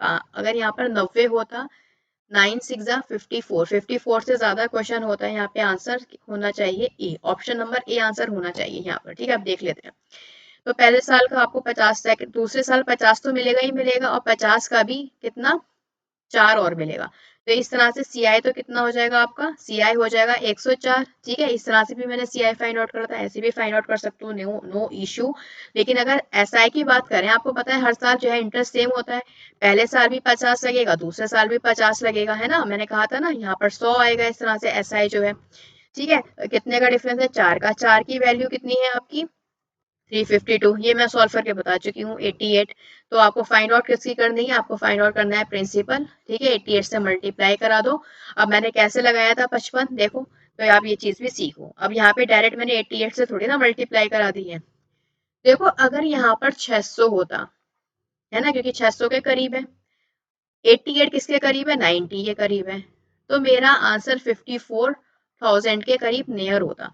हाँ, अगर यहाँ पर 90 होता 9 6 54, 54 से ज्यादा क्वेश्चन होता है यहाँ पे आंसर होना चाहिए ए, ऑप्शन नंबर ए आंसर होना चाहिए यहाँ पर। ठीक है, अब देख लेते हैं। तो पहले साल का आपको 50, सेकंड दूसरे साल 50 तो मिलेगा ही मिलेगा, और 50 का भी कितना 4 और मिलेगा। तो इस तरह से सी आई तो कितना हो जाएगा आपका, सी आई हो जाएगा 104। ठीक है, इस तरह से भी मैंने सी आई फाइंड आउट करा था, ऐसे भी फाइंड आउट कर सकते हो, नो नो इशू। लेकिन अगर एस आई की बात करें, आपको पता है हर साल जो है इंटरेस्ट सेम होता है। पहले साल भी 50 लगेगा, दूसरे साल भी 50 लगेगा, है ना, मैंने कहा था ना यहाँ पर 100 आएगा इस तरह से एस आई जो है। ठीक है, कितने का डिफरेंस है 4 का, 4 की वैल्यू कितनी है आपकी 352। ये मैं सॉल्व करके बता चुकी हूँ 88। तो आपको फाइंड आउट किसकी करनी है, आपको फाइंड आउट करना है प्रिंसिपल। ठीक है, 88 से मल्टीप्लाई करा दो। अब मैंने कैसे लगाया था 55 देखो, तो आप ये चीज भी सीखो। अब यहाँ पे डायरेक्ट मैंने 88 से थोड़ी ना मल्टीप्लाई करा दी है। देखो अगर यहाँ पर 600 होता है ना, क्योंकि 600 के करीब है, 88 किसके करीब है 90 के करीब है, तो मेरा आंसर 54,000 के करीब नियर होता।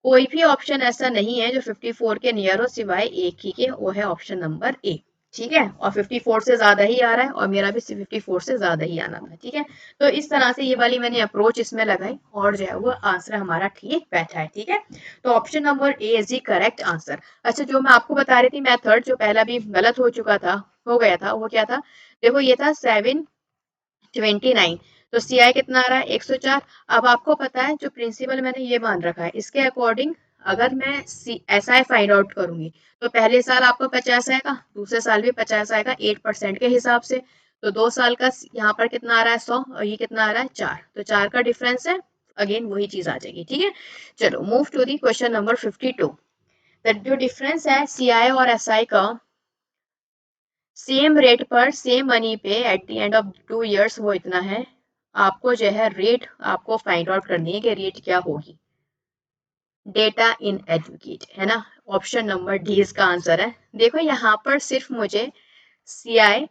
कोई भी ऑप्शन ऐसा नहीं है जो 54 के नियर हो सिवाय एक ही के, वो है ऑप्शन नंबर ए। ठीक है, और 54 से ज्यादा ही आ रहा है, और मेरा भी 54 से ज्यादा ही आना था। ठीक है, तो इस तरह से ये वाली मैंने अप्रोच इसमें लगाई और जो है वो आंसर हमारा ठीक बैठा है। ठीक है, तो option number A is the correct answer. अच्छा, जो मैं आपको बता रही थी मेथड जो पहला भी गलत हो चुका था, हो गया था, वो क्या था देखो, ये था 729। तो सी आई कितना आ रहा है 104। अब आपको पता है जो प्रिंसिपल मैंने ये मान रखा है इसके अकॉर्डिंग अगर मैं एस आई फाइंड आउट करूंगी तो पहले साल आपको 50 आएगा, दूसरे साल भी 50 आएगा 8% के हिसाब से। तो 2 साल का यहाँ पर कितना आ रहा है 100, और ये कितना आ रहा है 4, तो 4 का डिफरेंस है, अगेन वही चीज आ जाएगी। ठीक है, चलो move to the question number 52। जो डिफरेंस है सी आई और एस आई का सेम रेट पर सेम मनी पे at the end of 2 years, वो इतना है। आपको जो है रेट आपको फाइंड आउट करनी है कि रेट क्या होगी। डेटा इन एजुकेट है ना, ऑप्शन नंबर डी इसका आंसर है। देखो यहाँ पर सिर्फ मुझे सी आई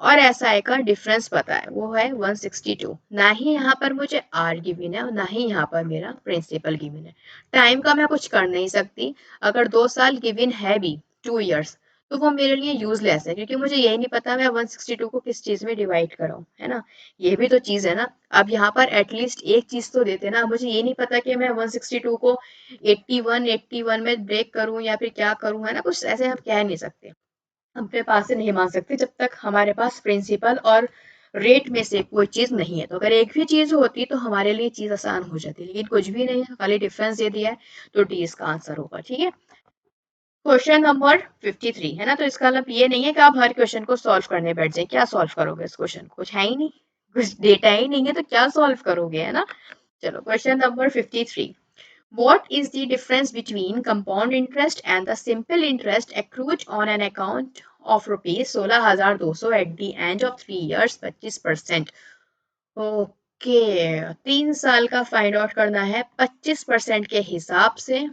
और एस आई का डिफरेंस पता है, वो है 162। ना ही यहाँ पर मुझे आर गिवन है और ना ही यहाँ पर मेरा प्रिंसिपल गिवन है। टाइम का मैं कुछ कर नहीं सकती, अगर 2 साल गिवन है भी 2 इयर्स, तो वो मेरे लिए यूजलेस है, क्योंकि मुझे यही नहीं पता मैं 162 को किस चीज में डिवाइड कराऊं, है ना। ये भी तो चीज है ना। अब यहाँ पर एटलीस्ट एक चीज तो देते ना, मुझे ये नहीं पता कि मैं 162 को 81 में ब्रेक करूं या फिर क्या करूं, है ना। कुछ ऐसे हम कह नहीं सकते, अपने पास से नहीं मान सकते जब तक हमारे पास प्रिंसिपल और रेट में से कोई चीज नहीं है। तो अगर एक भी चीज होती तो हमारे लिए चीज आसान हो जाती, लेकिन कुछ भी नहीं है, खाली डिफरेंस दे दिया है, तो डी इसका आंसर होगा। ठीक है, क्वेश्चन नंबर 53 है ना। तो इसका मतलब ये नहीं है कि आप हर क्वेश्चन को सॉल्व करने बैठ जाए। क्या सॉल्व करोगे इस क्वेश्चन को, कुछ है ही नहीं, कुछ डेटा ही नहीं है, तो क्या सॉल्व करोगे, है ना। चलो question number 53, what is the difference between compound interest and the simple interest accrued on an account of rupees 16,200 at the end of 3 years 25%? Okay, 3 साल का फाइंड आउट करना है 25% के हिसाब से।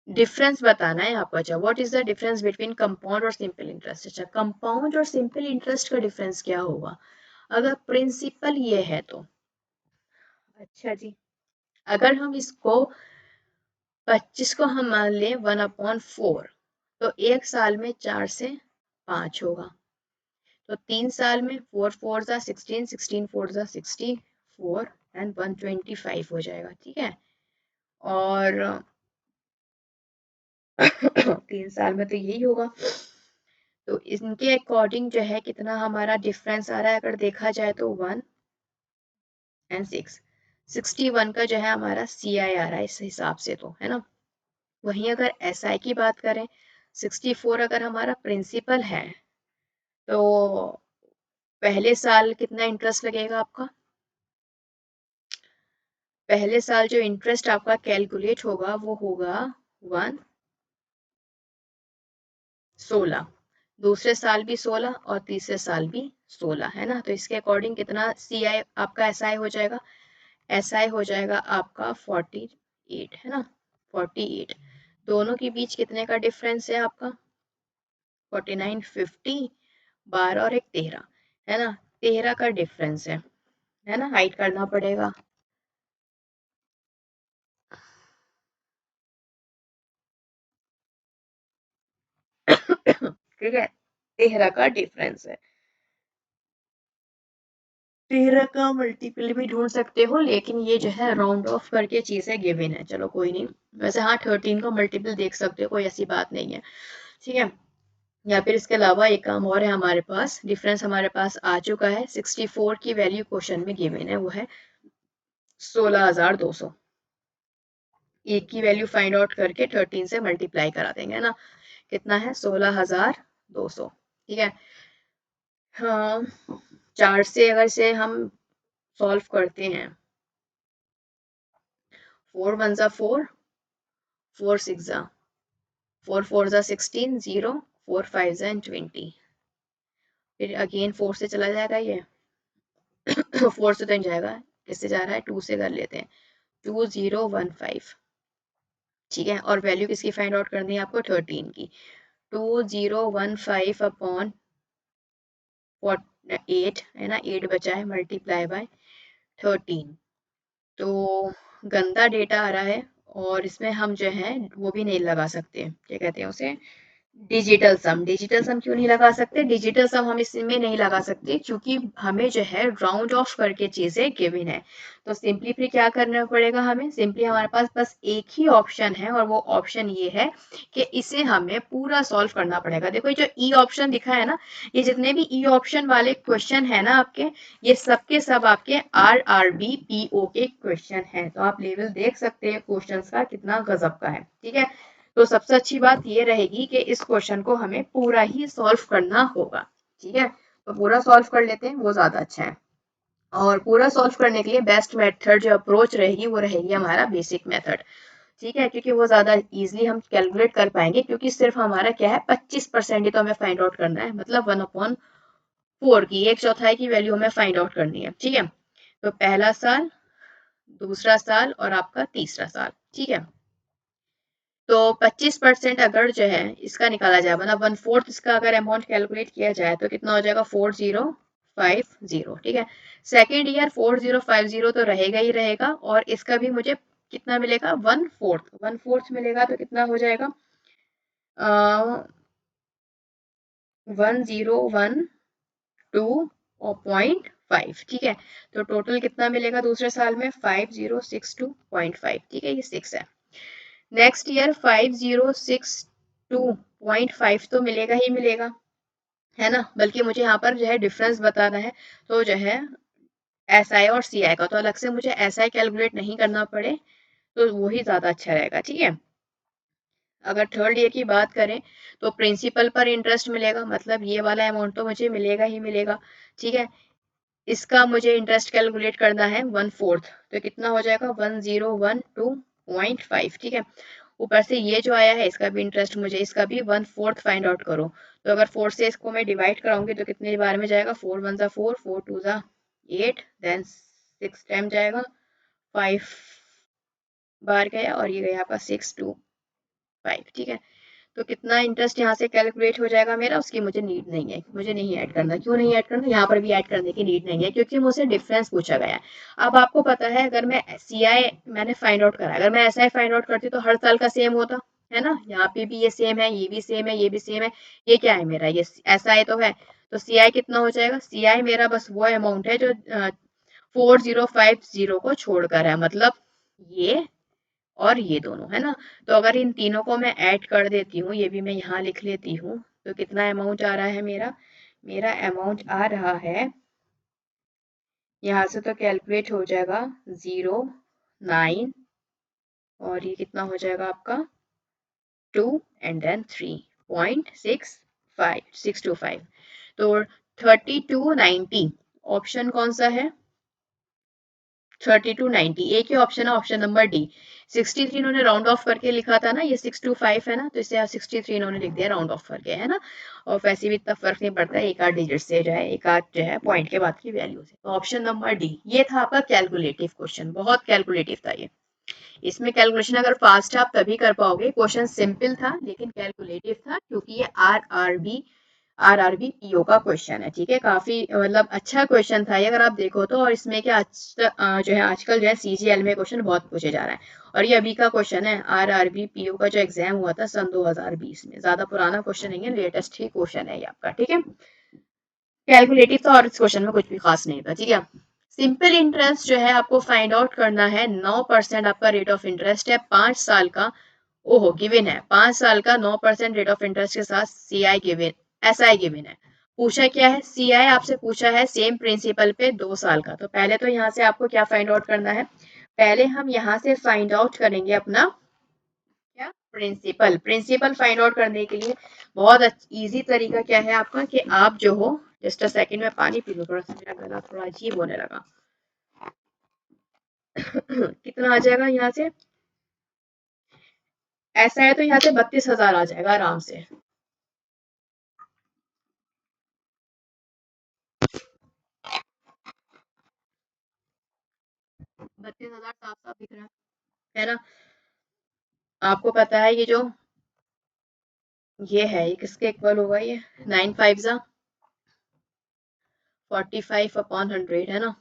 डिफरेंस बताना है आपको। अच्छा, what is the difference between compound और सिंपल इंटरेस्ट। अच्छा, कंपाउंड और सिंपल इंटरेस्ट का डिफरेंस क्या होगा अगर प्रिंसिपल ये है तो। अच्छा जी, अगर हम इसको 25 को हम मान लें 1/4, तो एक साल में 4 से 5 होगा, तो 3 साल में 4 4 जा 16, 16 4 जा 64 एंड 125 हो जाएगा। ठीक है, और 3 साल में तो यही होगा। तो इनके अकॉर्डिंग जो है कितना हमारा डिफरेंस आ रहा है अगर देखा जाए तो 1 और 6, 61 का जो है हमारा सी आई आ रहा है इस हिसाब से, तो है ना। वहीं अगर एस आई की बात करें, 64 अगर हमारा प्रिंसिपल है, तो पहले साल कितना इंटरेस्ट लगेगा आपका। पहले साल जो इंटरेस्ट आपका कैलकुलेट होगा वो होगा 1/16, दूसरे साल भी 16 और तीसरे साल भी 16, है ना। तो इसके अकॉर्डिंग कितना सी आई आपका एस आई हो जाएगा, एस आई हो जाएगा आपका 48, है ना, 48। दोनों के बीच कितने का डिफरेंस है आपका 49, 50, 12 और एक 13, है ना। 13 का डिफरेंस है ना। हाइड करना पड़ेगा। ठीक है, 13 का डिफरेंस है। 13 का मल्टीपल भी ढूंढ सकते हो, लेकिन ये जो है राउंड ऑफ करके चीजें गिवन है। चलो कोई नहीं, वैसे हाँ 13 का मल्टीपल देख सकते हो, कोई ऐसी बात नहीं है। ठीक है, या फिर इसके अलावा एक काम और है हमारे पास, डिफरेंस हमारे पास आ चुका है। 64 की वैल्यू क्वेश्चन में गिवन है, वो है 16,200। एक की वैल्यू फाइंड आउट करके 13 से मल्टीप्लाई करा देंगे, है ना। कितना है 16,200। ठीक है, हाँ, 4 से अगर से हम सॉल्व करते हैं, 4 1 जा 4, 4 6 जा 4 4 जा 16, 0, 4 5 जा 20, फिर अगेन 4 से चला जाएगा ये 4 से तो नहीं जाएगा, किससे जा रहा है 2 से कर लेते हैं, 2015। ठीक है, और वैल्यू किसकी फाइंड आउट करनी है आपको 13 की। 2015 अपॉन 8, है ना, 8 बचा है, मल्टीप्लाई बाय 13। तो गंदा डेटा आ रहा है, और इसमें हम जो है वो भी नहीं लगा सकते, क्या कहते हैं उसे, डिजिटल सम। डिजिटल सम क्यों नहीं लगा सकते, डिजिटल सम हम इसमें नहीं लगा सकते क्योंकि हमें जो है राउंड ऑफ करके चीजें गिवन है। तो सिंपली फिर क्या करना पड़ेगा हमें, सिंपली हमारे पास बस एक ही ऑप्शन है, और वो ऑप्शन ये है कि इसे हमें पूरा सॉल्व करना पड़ेगा। देखो ये जो ई ऑप्शन दिखा है ना, ये जितने भी ई ऑप्शन वाले क्वेश्चन है ना आपके, ये सब के सब आपके RRB PO के क्वेश्चन है। तो आप लेवल देख सकते हैं क्वेश्चन का कितना गजब का है। ठीक है, तो सबसे अच्छी बात ये रहेगी कि इस क्वेश्चन को हमें पूरा ही सॉल्व करना होगा। ठीक है, तो पूरा सॉल्व कर लेते हैं, वो ज्यादा अच्छा है। और पूरा सॉल्व करने के लिए बेस्ट मेथड जो अप्रोच रहेगी वो रहेगी हमारा बेसिक मेथड। ठीक है, क्योंकि वो ज्यादा इजीली हम कैलकुलेट कर पाएंगे, क्योंकि सिर्फ हमारा क्या है 25% ही तो हमें फाइंड आउट करना है, मतलब 1/4 की 1/4 की वैल्यू हमें फाइंड आउट करनी है। ठीक है, तो पहला साल, दूसरा साल और आपका तीसरा साल। ठीक है, तो 25% अगर जो है इसका निकाला जाए, मतलब 1/4 इसका अगर अमाउंट कैलकुलेट किया जाए तो कितना हो जाएगा 4050। ठीक है, सेकेंड ईयर 4050 तो रहेगा ही रहेगा, और इसका भी मुझे कितना मिलेगा 1/4 मिलेगा, तो कितना हो जाएगा 1012.5, ठीक है। तो टोटल कितना मिलेगा दूसरे साल में 5062.5, ठीक है, ये 6 है। नेक्स्ट ईयर 5062.5 तो मिलेगा ही मिलेगा, है ना, बल्कि मुझे यहाँ पर जो है डिफरेंस बताना है, तो जो है एस आई और सी आई का, तो अलग से मुझे एस आई कैलकुलेट नहीं करना पड़े तो वही ज्यादा अच्छा रहेगा, ठीक है। अगर थर्ड ईयर की बात करें तो प्रिंसिपल पर इंटरेस्ट मिलेगा, मतलब ये वाला अमाउंट तो मुझे मिलेगा ही मिलेगा, ठीक है। इसका मुझे इंटरेस्ट कैलकुलेट करना है 1/4, तो कितना हो जाएगा 1012.5, ठीक है। ऊपर से ये जो आया है इसका भी इंटरेस्ट, मुझे इसका भी 1/4 फाइंड आउट करो, तो अगर 4 से इसको मैं डिवाइड कराऊंगी तो कितने बार में जाएगा, 4 1 जा 4, 4 2 जा 8, देन 6 टाइम जाएगा, 5 बार गया, और ये गया आपका 6 2 5, ठीक है। तो कितना इंटरेस्ट यहाँ से कैलकुलेट हो जाएगा मेरा, उसकी मुझे नीड नहीं है, मुझे नहीं ऐड करना। क्यों नहीं ऐड करना, यहाँ पर भी ऐड करने की नीड नहीं है, क्योंकि मुझसे डिफरेंस पूछा गया है। अब आपको पता है अगर मैं सी आई मैंने फाइंड आउट करा, अगर मैं एस आई फाइंड आउट करती तो हर साल का सेम होता, है ना। यहाँ पे भी ये सेम है, ये भी सेम है, ये भी सेम है, ये क्या है मेरा, ये एस आई तो है। तो सी आई कितना हो जाएगा, सी आई मेरा बस वो अमाउंट है जो 4050 को छोड़कर है, मतलब ये और ये दोनों, है ना। तो अगर इन तीनों को मैं ऐड कर देती हूँ, ये भी मैं यहाँ लिख लेती हूँ, तो कितना अमाउंट आ रहा है मेरा, मेरा अमाउंट आ रहा है, यहाँ से तो कैलकुलेट हो जाएगा 09, और ये कितना हो जाएगा आपका 2 एंड देन 3.625, तो 3290 ऑप्शन कौन सा है, 3290 एक ही ऑप्शन है, ऑप्शन नंबर डी। 63 इन्होंने राउंड ऑफ करके लिखा था ना, ये 625 है ना, तो इसे 63 इन्होंने लिख दिया राउंड ऑफ करके, है ना। और वैसे भी इतना फर्क नहीं पड़ता है, एक आध डिजिट से जो है, एक आध जो है पॉइंट के बाद की वैल्यू से। तो ऑप्शन नंबर डी ये था आपका कैलकुलेटिव क्वेश्चन, बहुत कैलकुलेटिव था ये। इसमें कैलकुलेशन अगर फास्ट है आप तभी कर पाओगे, क्वेश्चन सिंपल था लेकिन कैलकुलेटिव था, क्योंकि ये आरआरबी पीओ का क्वेश्चन है, ठीक है। काफी मतलब अच्छा क्वेश्चन था ये अगर आप देखो तो, और इसमें क्या जो है आजकल जो है सीजीएल में क्वेश्चन बहुत पूछे जा रहा है, और ये अभी का क्वेश्चन है, आरआरबी पीओ का जो एग्जाम हुआ था सन 2020 में, ज्यादा पुराना क्वेश्चन नहीं है, लेटेस्ट ही क्वेश्चन है ये आपका, ठीक है। कैलकुलेटिव था और इस क्वेश्चन में कुछ भी खास नहीं था, ठीक है। सिंपल इंटरेस्ट जो है आपको फाइंड आउट करना है, 9% आपका रेट ऑफ इंटरेस्ट है 5 साल का, ओहो गिवन है 5 साल का 9% रेट ऑफ इंटरेस्ट के साथ C I given, S I given है। पूछा क्या है, सी आई आपसे पूछा है सेम प्रिंसिपल पे 2 साल का, तो पहले तो यहाँ से आपको क्या फाइंड आउट करना है, पहले हम यहाँ से फाइंड आउट करेंगे अपना क्या, प्रिंसिपल। प्रिंसिपल फाइंड आउट करने के लिए बहुत इजी तरीका क्या है आपका, कि आप जो हो, जस्ट अ सेकंड में पानी पी लो, थोड़ा सा मेरा गला थोड़ा अजीब होने लगा। कितना आ जाएगा यहाँ से, ऐसा है तो यहाँ से 32,000 आ जाएगा आराम से। 32,000 साफ साफ दिख रहा है ना। आपको पता है ये जो ये है, ये किसके इक्वल होगा, ये 9 5 जा 45/100, है ना।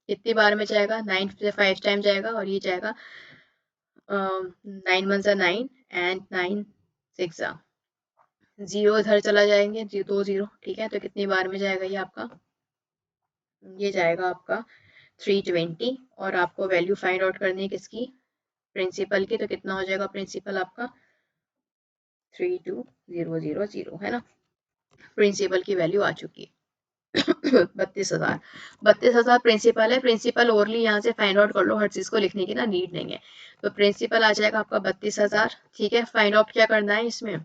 कितनी बार में जाएगा, 9 से 5 टाइम जाएगा, और ये जाएगा 9 1 जा 9 एंड 9 6 जा 0, इधर चला जाएंगे 2 0, ठीक है। तो कितनी बार में जाएगा ये आपका, ये जाएगा आपका 320, और आपको वैल्यू फाइंड आउट करनी है किसकी, प्रिंसिपल की, तो कितना हो जाएगा प्रिंसिपल आपका 32000, है ना। प्रिंसिपल की वैल्यू आ चुकी है 32,000। 32,000 प्रिंसिपल है, प्रिंसिपल ओरली यहाँ से फाइंड आउट कर लो, हर चीज को लिखने की ना नीड नहीं है। तो प्रिंसिपल आ जाएगा आपका 32,000, ठीक है। फाइंड आउट क्या करना है इसमें,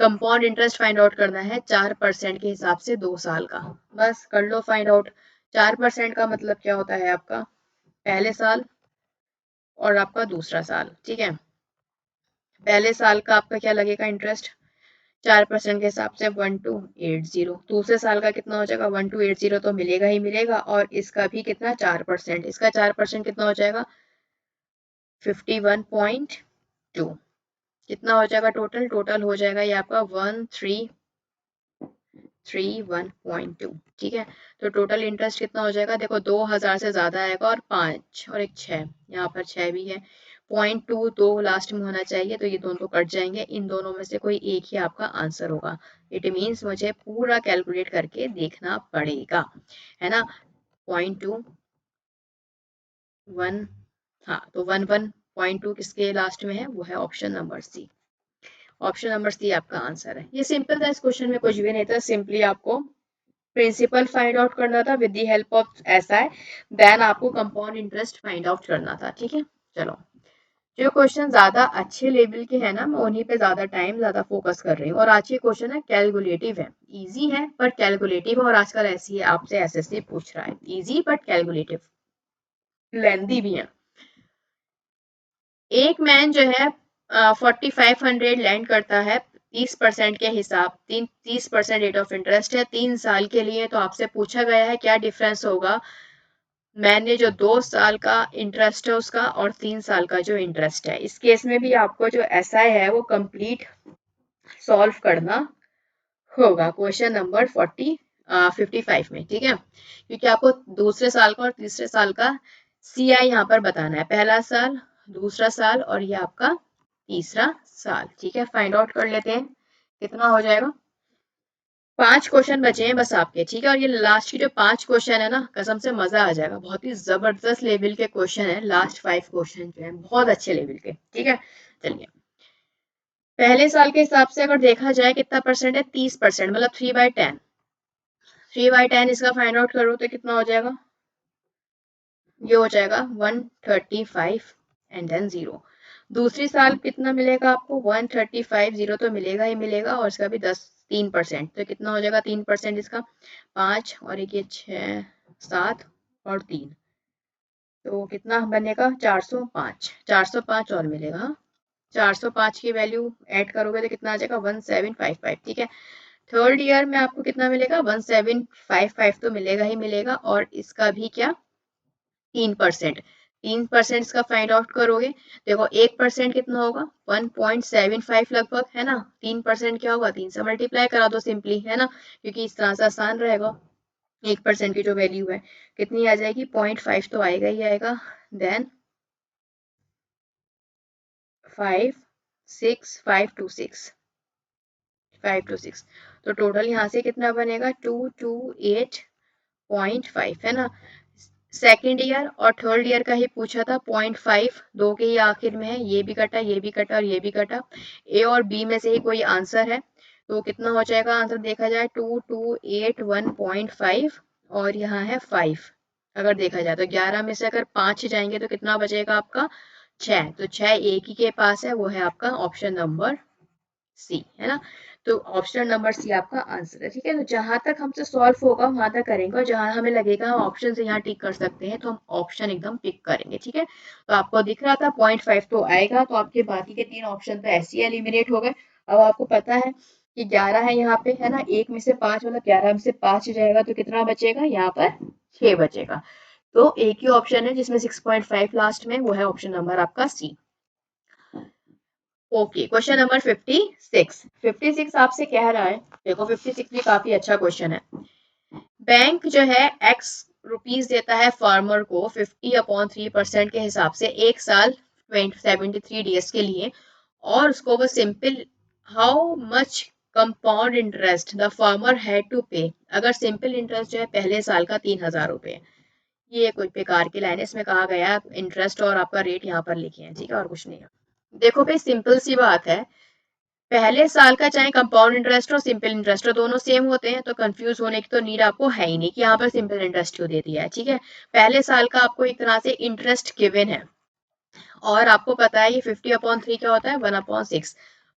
कंपाउंड इंटरेस्ट फाइंड आउट करना है 4% के हिसाब से 2 साल का, बस कर लो फाइंड आउट। 4% का मतलब क्या होता है आपका, पहले साल और आपका दूसरा साल, ठीक है। पहले साल का आपका क्या लगेगा इंटरेस्ट, 4% के हिसाब से 1280, दूसरे साल का कितना हो जाएगा 1280, तो मिलेगा ही मिलेगा, और इसका भी कितना 4%, इसका 4% कितना हो जाएगा 51.2, कितना हो जाएगा टोटल, टोटल हो जाएगा ये आपका 31.2। ठीक है, तो टोटल इंटरेस्ट कितना हो जाएगा, देखो 2000 से ज्यादा आएगा और 5 और एक 6, यहाँ पर 6 भी है, 0.2 तो लास्ट में होना चाहिए, तो ये दोनों तो कट जाएंगे, इन दोनों में से कोई एक ही आपका आंसर होगा। इट मीन्स मुझे पूरा कैलकुलेट करके देखना पड़ेगा, है ना। 0.2 1, हाँ तो 11.2 किसके लास्ट में है, वो है option number C. Option number C आपका आंसर है। ये सिंपल था, इस क्वेश्चन में कुछ भी नहीं था, सिंपली आपको प्रिंसिपल फाइंड आउट करना था with the help of SI, then आपको कंपाउंड इंटरेस्ट फाइंड आउट करना था। ठीक है, चलो जो क्वेश्चन ज्यादा अच्छे लेवल के हैं ना, मैं उन्हीं पे ज्यादा टाइम ज्यादा फोकस कर रही हूँ। और आज के क्वेश्चन है कैलकुलेटिव है, इजी है पर कैलकुलेटिव है, और आजकल ऐसी है आपसे एसएससी पूछ रहा है, इजी बट कैलकुलेटिव, लेंदी भी है। एक मैन जो है 4500 लैंड करता है 30% के हिसाब, 30% रेट ऑफ इंटरेस्ट है 3 साल के लिए, तो आपसे पूछा गया है क्या डिफरेंस होगा मैंने जो 2 साल का इंटरेस्ट है उसका और 3 साल का जो इंटरेस्ट है। इस केस में भी आपको जो एसआई है वो कंप्लीट सॉल्व करना होगा क्वेश्चन नंबर 55 में। ठीक है, क्योंकि आपको दूसरे साल का और तीसरे साल का सीआई यहाँ पर बताना है, पहला साल, दूसरा साल और ये आपका तीसरा साल। ठीक है, फाइंड आउट कर लेते हैं कितना हो जाएगा। 5 क्वेश्चन बचे हैं बस आपके। ठीक है, और ये लास्ट की जो 5 क्वेश्चन है ना, कसम से मजा आ जाएगा, बहुत ही जबरदस्त लेवल के क्वेश्चन है। लास्ट 5 क्वेश्चन जो है बहुत अच्छे लेवल के। ठीक है, चलिए पहले साल के हिसाब से अगर देखा जाए कितना परसेंट है, 30%, मतलब 3/10। 3/10 इसका फाइंड आउट करो तो कितना हो जाएगा, ये हो जाएगा 135 एंड देन 0। दूसरी साल कितना मिलेगा आपको, 135, 0 तो मिलेगा ही मिलेगा, और इसका भी 3%, तो कितना हो जाएगा 3% इसका, 5 और एक ये 6 7 और 3, तो कितना बनेगा 405, 405 और मिलेगा। हाँ, 405 की वैल्यू ऐड करोगे तो कितना आ जाएगा 1755। ठीक है, थर्ड ईयर में आपको कितना मिलेगा 1755 तो मिलेगा ही मिलेगा, और इसका भी क्या 3%, 3% इसका फाइंड आउट करोगे, देखो 1% कितना होगा 1.75 लगभग, है ना। 3% क्या होगा, 3 से मल्टीप्लाई करा दो सिंपली, है ना, क्योंकि इस तरह से आसान रहेगा। 1% की जो वैल्यू है कितनी आ जाएगी, 0.5 तो आएगा ही आएगा, देन 5 6 5 2 6, तो टोटल यहाँ से कितना बनेगा 228.5, है ना। सेकेंड ईयर और थर्ड ईयर का ही पूछा था, 0.5 दो के ही आखिर में है, ये भी कटा, ये भी कटा और ये भी कटा, ए और बी में से ही कोई आंसर है, तो कितना हो जाएगा आंसर देखा जाए 2281.5, और यहाँ है 5। अगर देखा जाए तो 11 में से अगर 5 जाएंगे तो कितना बचेगा आपका 6, तो 6 एक ही के पास है, वो है आपका ऑप्शन नंबर सी, है ना। तो ऑप्शन नंबर सी आपका आंसर है। ठीक है, तो जहां तक हमसे सॉल्व होगा वहां तक करेंगे, और जहां हमें लगेगा हम ऑप्शन से यहाँ टिक कर सकते हैं तो हम ऑप्शन एकदम पिक करेंगे। ठीक है, तो आपको दिख रहा था 0.5 तो आएगा, तो आपके बाकी के 3 ऑप्शन तो ऐसे ही एलिमिनेट हो गए। अब आपको पता है कि 11 है यहाँ पे, है ना, 1 में से 5, मतलब 11 में से 5 जाएगा तो कितना बचेगा, यहाँ पर 6 बचेगा। तो एक ही ऑप्शन है जिसमें 6.5 लास्ट में, वो है ऑप्शन नंबर आपका सी। Okay, question number 56। 56 आपसे कह रहा है, देखो 56 भी काफी अच्छा क्वेश्चन है। बैंक जो है एक्स रुपीज देता है फार्मर को 50/3% के हिसाब से एक साल 73 डेज के लिए, और उसको वो simple, how much compound interest the farmer had to pay, अगर सिंपल इंटरेस्ट जो है पहले साल का 3000 रुपए। ये कोई बेकार की लाइन है, इसमें कहा गया इंटरेस्ट और आपका रेट यहाँ पर लिखे हैं। ठीक है, और कुछ नहीं है। देखो भाई सिंपल सी बात है, पहले साल का चाहे कंपाउंड इंटरेस्ट और सिंपल इंटरेस्ट हो, दोनों सेम होते हैं, तो कंफ्यूज होने की तो नीड आपको है ही नहीं कि यहाँ पर सिंपल इंटरेस्ट क्यों दे दिया है। ठीक है, पहले साल का आपको एक तरह से इंटरेस्ट गिवन है, और आपको पता है ये 50/3 क्या होता है 1/6।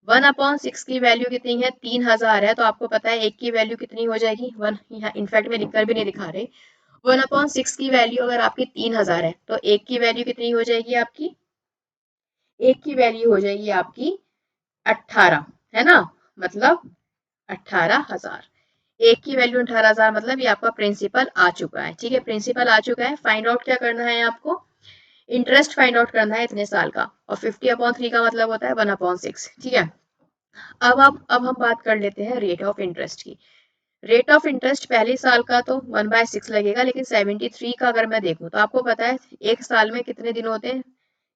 1/6 की वैल्यू कितनी है 3000 है, तो आपको पता है एक की वैल्यू कितनी हो जाएगी 1, यहाँ इनफैक्ट में लिखकर भी नहीं दिखा रहे। 1/6 की वैल्यू अगर आपकी 3000 है तो एक की वैल्यू कितनी हो जाएगी आपकी, एक की वैल्यू हो जाएगी आपकी 18, है ना, मतलब 18,000। एक की वैल्यू 18,000, मतलब ये आपका प्रिंसिपल आ चुका है। ठीक है, प्रिंसिपल आ चुका है, फाइंड आउट क्या करना है आपको, इंटरेस्ट फाइंड आउट करना है इतने साल का, और 50/3 का मतलब होता है 1/6। ठीक है, अब हम बात कर लेते हैं रेट ऑफ इंटरेस्ट की। रेट ऑफ इंटरेस्ट पहले साल का तो 1/6 लगेगा, लेकिन 73 का अगर मैं देखूँ तो आपको पता है एक साल में कितने दिन होते हैं,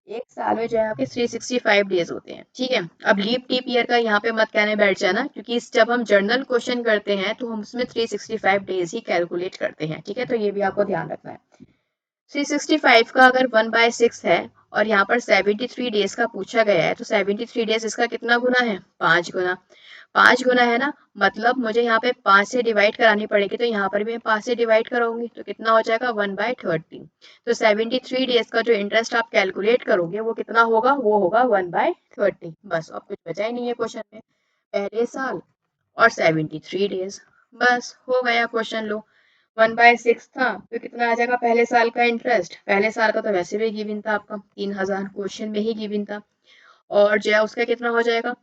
एक साल में जो है आपके 365 डेज होते हैं। ठीक है, अब लीप टीप ईयर का यहाँ पे मत कहने बैठ जाना, क्योंकि जब हम जर्नल क्वेश्चन करते हैं तो हम उसमें 365 डेज ही कैलकुलेट करते हैं। ठीक है, तो ये भी आपको ध्यान रखना है। 365 का अगर 1/6 है और यहाँ पर 73 डेज का पूछा गया है, तो 73 डेज इसका कितना गुना है, 5 गुना। 5 गुना है ना, मतलब मुझे यहाँ पे 5 से डिवाइड करानी पड़ेगी, तो यहाँ पर भी मैं 5 से डिवाइड कराऊंगी, तो कितना हो जाएगा 1/30। तो 73 डेज का जो इंटरेस्ट आप कैलकुलेट करोगे वो कितना होगा, वो होगा 1/30। बस, अब कुछ बचा ही नहीं है क्वेश्चन में, पहले साल और 73 डेज, बस हो गया क्वेश्चन। लो 1/6 था तो कितना आ जाएगा पहले साल का इंटरेस्ट, पहले साल का तो वैसे भी गिवन था आपका 3000, क्वेश्चन में ही गिवन था। और जो है उसका कितना हो जाएगा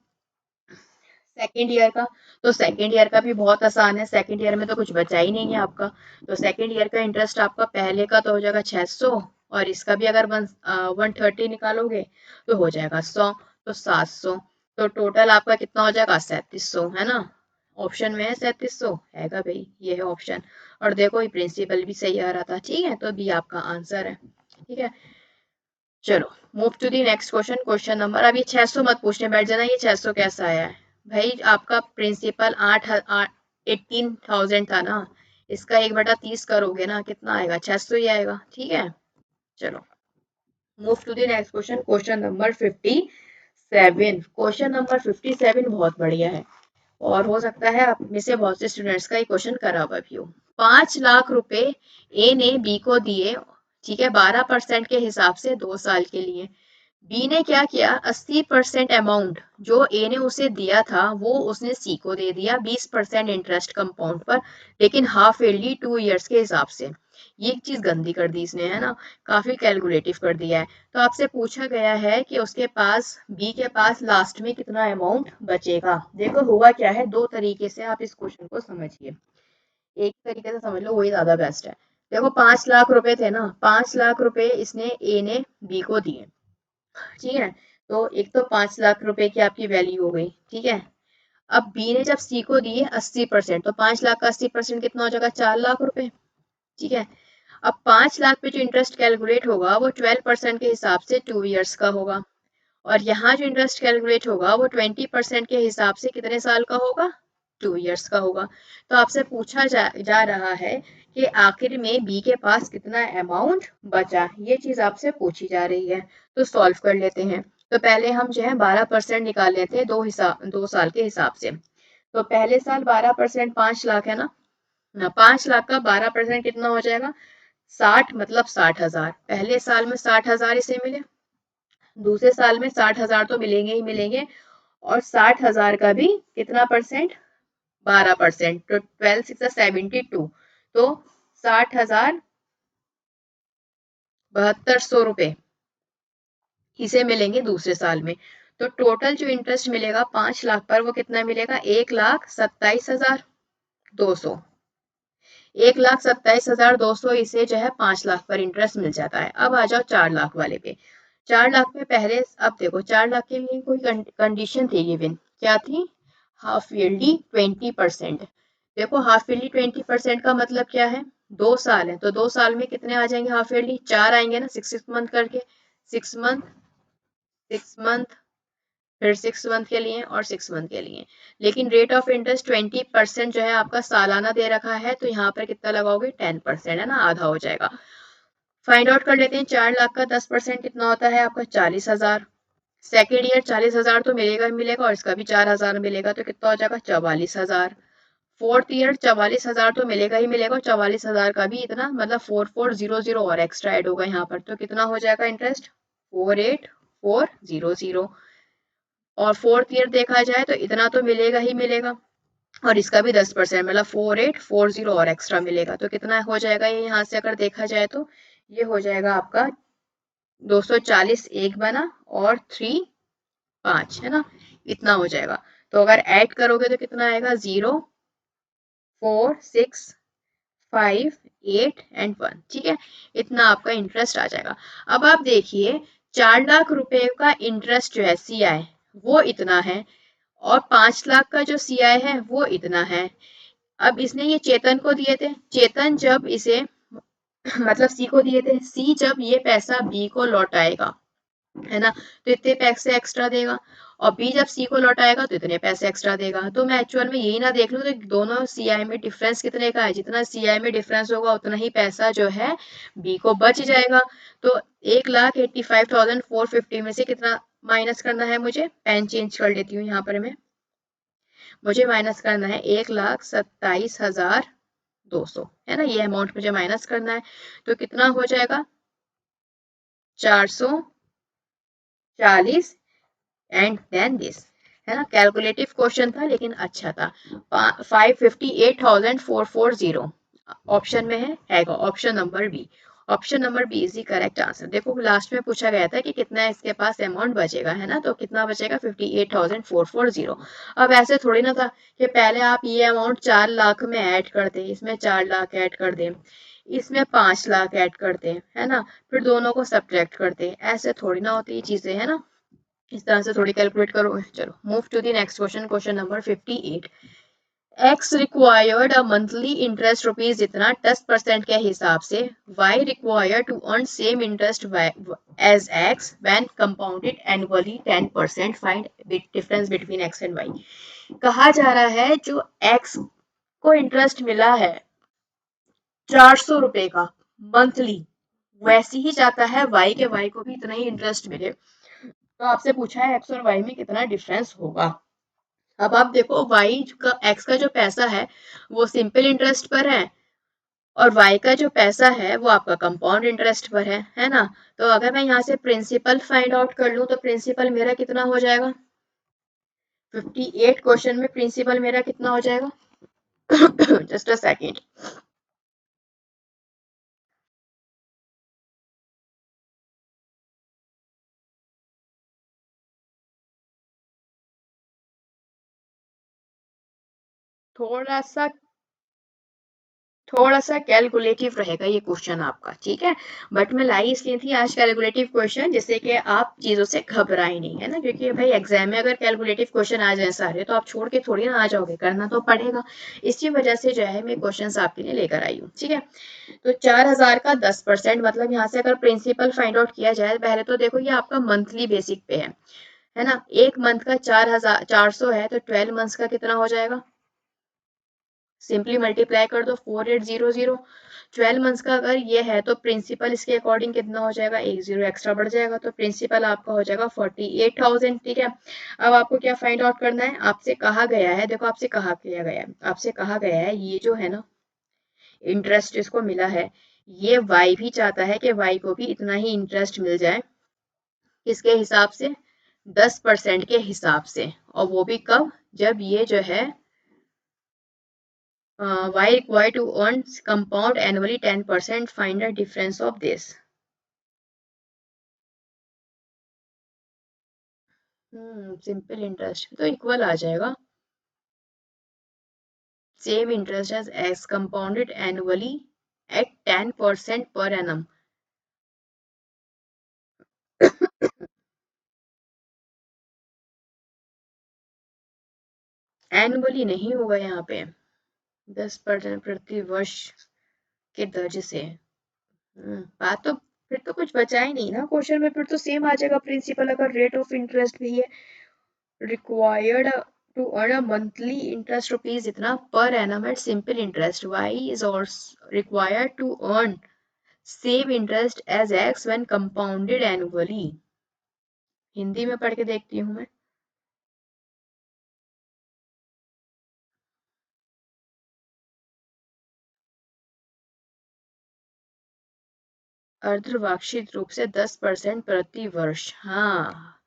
सेकेंड ईयर का, तो सेकेंड ईयर का भी बहुत आसान है, सेकेंड ईयर में तो कुछ बचा ही नहीं है आपका। तो सेकेंड ईयर का इंटरेस्ट आपका पहले का तो हो जाएगा 600, और इसका भी अगर 130 निकालोगे तो हो जाएगा 100, तो 700। तो टोटल आपका कितना हो जाएगा 3700, है ना। ऑप्शन में है 3700, हैगा भाई, ये है ऑप्शन। और देखो ये प्रिंसिपल भी सही आ रहा था। ठीक है, तो बी आपका आंसर है। ठीक है, चलो move to the next question. Question number, अब ये 600 मत पूछने बैठ जाना, ये 600 कैसा आया है भाई, आपका प्रिंसिपल 18,000 था ना, इसका 1/30 करोगे ना, कितना आएगा 600 ही आएगा। ठीक है, चलो move to the next question. Question number 57। Question number 57 बहुत बढ़िया है, और हो सकता है आप में से बहुत से स्टूडेंट्स का ये क्वेश्चन करा हुआ भी हो। 5 लाख रुपए ए ने बी को दिए, ठीक है, 12% के हिसाब से 2 साल के लिए। बी ने क्या किया, 80% अमाउंट जो ए ने उसे दिया था वो उसने सी को दे दिया 20% इंटरेस्ट कंपाउंड पर, लेकिन हाफ ईयरली 2 इयर्स के हिसाब से। ये एक चीज गंदी कर दी इसने, है ना, काफी कैलकुलेटिव कर दिया है। तो आपसे पूछा गया है कि उसके पास, बी के पास लास्ट में कितना अमाउंट बचेगा। देखो हुआ क्या है, दो तरीके से आप इस क्वेश्चन को समझिए, एक तरीके से समझ लो वही ज्यादा बेस्ट है। देखो 5 लाख रुपए थे ना, 5 लाख रुपए इसने ए ने बी को दिए। ठीक है, तो एक तो 5 लाख रुपए की आपकी वैल्यू हो गई। ठीक है, अब बी ने जब सी को दिए 80%, तो 5 लाख का 80% कितना हो जाएगा 4 लाख रुपए। ठीक है, अब 5 लाख पे जो इंटरेस्ट कैलकुलेट होगा वो 12% के हिसाब से 2 इयर्स का होगा, और यहाँ जो इंटरेस्ट कैलकुलेट होगा वो 20% के हिसाब से कितने साल का होगा, 2 इयर्स का होगा। तो आपसे पूछा जा रहा है कि आखिर में बी के पास कितना अमाउंट बचा, ये चीज आपसे पूछी जा रही है। तो सॉल्व कर लेते हैं। तो पहले हम जो है 12% निकाल लेते हैं 2 साल के हिसाब से। तो पहले साल 12%, 5 लाख है ना, 5 लाख का 12% कितना हो जाएगा 60, मतलब 60,000। पहले साल में 60,000 इसे मिले, दूसरे साल में 60,000 तो मिलेंगे ही मिलेंगे, और 60,000 का भी कितना परसेंट, 12%, तो 12 6 72, तो 60,000 7200 रुपए इसे मिलेंगे दूसरे साल में। तो टोटल जो इंटरेस्ट मिलेगा 5 लाख पर वो कितना मिलेगा, 1,27,200। 1,27,200 इसे जो है 5 लाख पर इंटरेस्ट मिल जाता है। अब आ जाओ 4 लाख वाले पे। 4 लाख में पहले, अब देखो 4 लाख के लिए कोई कंडीशन थी गिवन, क्या थी, हाफ ईयरली 20%। देखो हाफ ईयरली 20% का मतलब क्या है, 2 साल है, तो 2 साल में कितने आ जाएंगे हाफ ईयरली, 4 आएंगे ना, 6 6 मंथ करके, 6 मंथ, 6 मंथ, फिर 6 मंथ के लिए और 6 मंथ के लिए। लेकिन रेट ऑफ इंटरेस्ट 20% जो है आपका सालाना दे रखा है, तो यहाँ पर कितना लगाओगे 10%, है ना, आधा हो जाएगा। फाइंड आउट कर लेते हैं, 4 लाख का 10% कितना होता है आपका 40,000। सेकेंड ईयर 40,000 तो मिलेगा ही मिलेगा, और इसका भी 4,000 मिलेगा, तो कितना हो जाएगा 44,000। फोर्थ ईयर 44,000 तो मिलेगा ही मिलेगा, और 44,000 का भी इतना, मतलब 4400 और एक्स्ट्रा ऐड होगा यहाँ पर, तो कितना हो जाएगा इंटरेस्ट 48,400। और फोर्थ ईयर देखा जाए तो इतना तो मिलेगा ही मिलेगा, और इसका भी 10%, मतलब 4840 और एक्स्ट्रा मिलेगा, तो कितना हो जाएगा ये, यहाँ से अगर देखा जाए तो ये हो जाएगा आपका 240 एक बना, और 3 5, है ना, इतना हो जाएगा। तो अगर ऐड करोगे तो कितना आएगा 0 4 6 5 8 एंड 1। ठीक है, इतना आपका इंटरेस्ट आ जाएगा। अब आप देखिए 4 लाख रुपए का इंटरेस्ट जो है CI वो इतना है, और 5 लाख का जो CI है वो इतना है। अब इसने ये चेतन को दिए थे, चेतन जब इसे मतलब सी को दिए थे, सी जब ये पैसा बी को लौटाएगा, है ना, तो इतने पैसे एक्स्ट्रा देगा, और बी जब सी को लौटाएगा तो इतने पैसे एक्स्ट्रा देगा। तो मैं एक्चुअल में यही ना देख लूं तो दोनों सीआई में डिफरेंस कितने का है, जितना सीआई में डिफरेंस होगा उतना ही पैसा जो है बी को बच जाएगा। तो 1,85,450 में से कितना माइनस करना है, मुझे पेन चेंज कर लेती हूँ यहाँ पर मैं, मुझे माइनस करना है 1,27,200, है ना, ये अमाउंट मुझे माइनस करना है। तो कितना हो जाएगा, 440 एंड देन दिस, है ना, कैलकुलेटिव क्वेश्चन था लेकिन अच्छा था। 558,440 ऑप्शन में है option number B. Option number B is the correct answer. देखो लास्ट में पूछा गया था कि कितना इसके पास अमाउंट बचेगा, है ना, तो कितना बचेगा, 58,440। अब ऐसे थोड़ी ना था कि पहले आप ये अमाउंट 4 लाख में ऐड कर दें, इसमें 4 लाख ऐड कर दें, इसमें 5 लाख ऐड कर दें, है ना, फिर दोनों को सब्ट्रैक्ट कर दें, ऐसे थोड़ी ना होती ये चीजें, है ना, इस तरह से थोड़ी कैलकुलेट करो। चलो move to the next question, question number 58। X required a monthly interest rupees जितना 10% के हिसाब से, Y required to earn same interest as X when compounded annually 10%, find difference between X and Y. कहा जा रहा है जो एक्स को इंटरेस्ट मिला है 400 रुपए का मंथली, वैसे ही चाहता है वाई के, वाई को भी इतना ही इंटरेस्ट मिले। तो आपसे पूछा है एक्स और वाई में कितना डिफरेंस होगा। अब आप देखो वाई का, एक्स का जो पैसा है वो सिंपल इंटरेस्ट पर है, और वाई का जो पैसा है वो आपका कंपाउंड इंटरेस्ट पर है ना। तो अगर मैं यहाँ से प्रिंसिपल फाइंड आउट कर लूँ तो प्रिंसिपल मेरा कितना हो जाएगा, 58 क्वेश्चन में प्रिंसिपल मेरा कितना हो जाएगा, जस्ट अ सेकेंड। थोड़ा सा थोड़ा सा कैलकुलेटिव रहेगा ये क्वेश्चन आपका, ठीक है, बट मैं लाई इसलिए थी आज कैलकुलेटिव क्वेश्चन जिससे कि आप चीजों से घबराए नहीं, है ना, क्योंकि भाई एग्जाम में अगर कैलकुलेटिव क्वेश्चन आ जाए सारे तो आप छोड़ के थोड़ी ना आ जाओगे, करना तो पड़ेगा। इसी वजह से जो है मैं क्वेश्चन आपके लिए लेकर आई हूँ, ठीक है। तो 4,000 का 10%, मतलब यहाँ से अगर प्रिंसिपल फाइंड आउट किया जाए, पहले तो देखो ये आपका मंथली बेसिक पे है ना, एक मंथ का 4,400 है तो 12 मंथ्स का कितना हो जाएगा, सिंपली मल्टीप्लाई कर दो 4800। 12 मंथ्स का अगर ये है तो प्रिंसिपल इसके अकॉर्डिंग कितना हो जाएगा, एक जीरो एक्स्ट्रा बढ़ जाएगा, तो प्रिंसिपल आपका हो जाएगा 48,000, ठीक है। अब आपको क्या फाइंड आउट करना है, आपसे कहा गया है, देखो आपसे कहा किया गया है, आपसे कहा गया है ये जो है ना इंटरेस्ट इसको मिला है, ये वाई भी चाहता है कि वाई को भी इतना ही इंटरेस्ट मिल जाए, किसके हिसाब से, 10% के हिसाब से, और वो भी कब, जब ये जो है y required to earn compound annually 10%, find the difference of this। Simple interest तो इक्वल आ जाएगा, same interest as compounded annually at 10% per annum। Annually नहीं होगा यहाँ पे, 10% प्रति वर्ष के दर्ज से। बात तो फिर तो कुछ बचा ही नहीं ना क्वेश्चन में, फिर तो सेम आ जाएगा प्रिंसिपल, अगर रेट ऑफ इंटरेस्ट भी है required to earn a monthly interest rupees इतना per annum at simple interest, y is also required to earn same interest as x when compounded annually। Hindi में पढ़ के देखती हूँ मैं। अर्धवार्षिक रूप से 10% प्रति वर्ष, हाँ,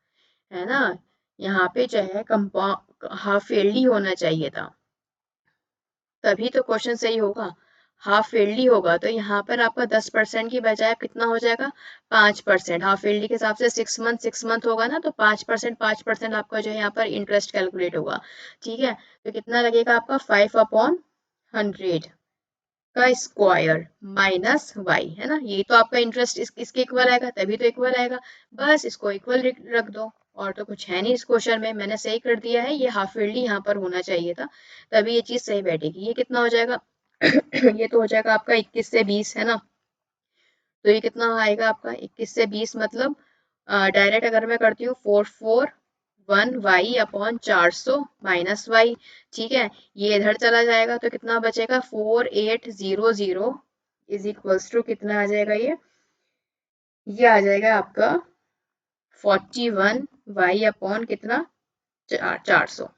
है ना, यहाँ पे जो है कंपाउंड हाफ ईयरली होना चाहिए था, तभी तो क्वेश्चन सही होगा। हाफ ईयरली होगा तो यहाँ पर आपका 10% की बजाय कितना हो जाएगा, 5%। हाफ ईयरली के हिसाब से 6 मंथ होगा ना, तो 5%, 5% आपका जो है यहाँ पर इंटरेस्ट कैलकुलेट होगा, ठीक है। तो कितना लगेगा आपका, 5/100 का स्क्वायर माइनस वाई, है ना, ये तो आपका इंटरेस्ट इसके इक्वल आएगा, तभी तो इक्वल आएगा, बस इसको इक्वल रख दो, और तो कुछ है नहीं इस क्वेश्चन में, मैंने सही कर दिया है, ये हाफ ईयरली यहाँ पर होना चाहिए था, तभी ये चीज सही बैठेगी। ये कितना हो जाएगा ये तो हो जाएगा आपका 21 से 20 है ना, तो ये कितना आएगा आपका 21 से 20 मतलब डायरेक्ट अगर मैं करती हूँ 441 y अपॉन 400 माइनस वाई, ठीक है, ये इधर चला जाएगा तो कितना बचेगा 4800 इज इक्वल्स टू कितना आ जाएगा ये आ जाएगा आपका 41 y अपॉन कितना 400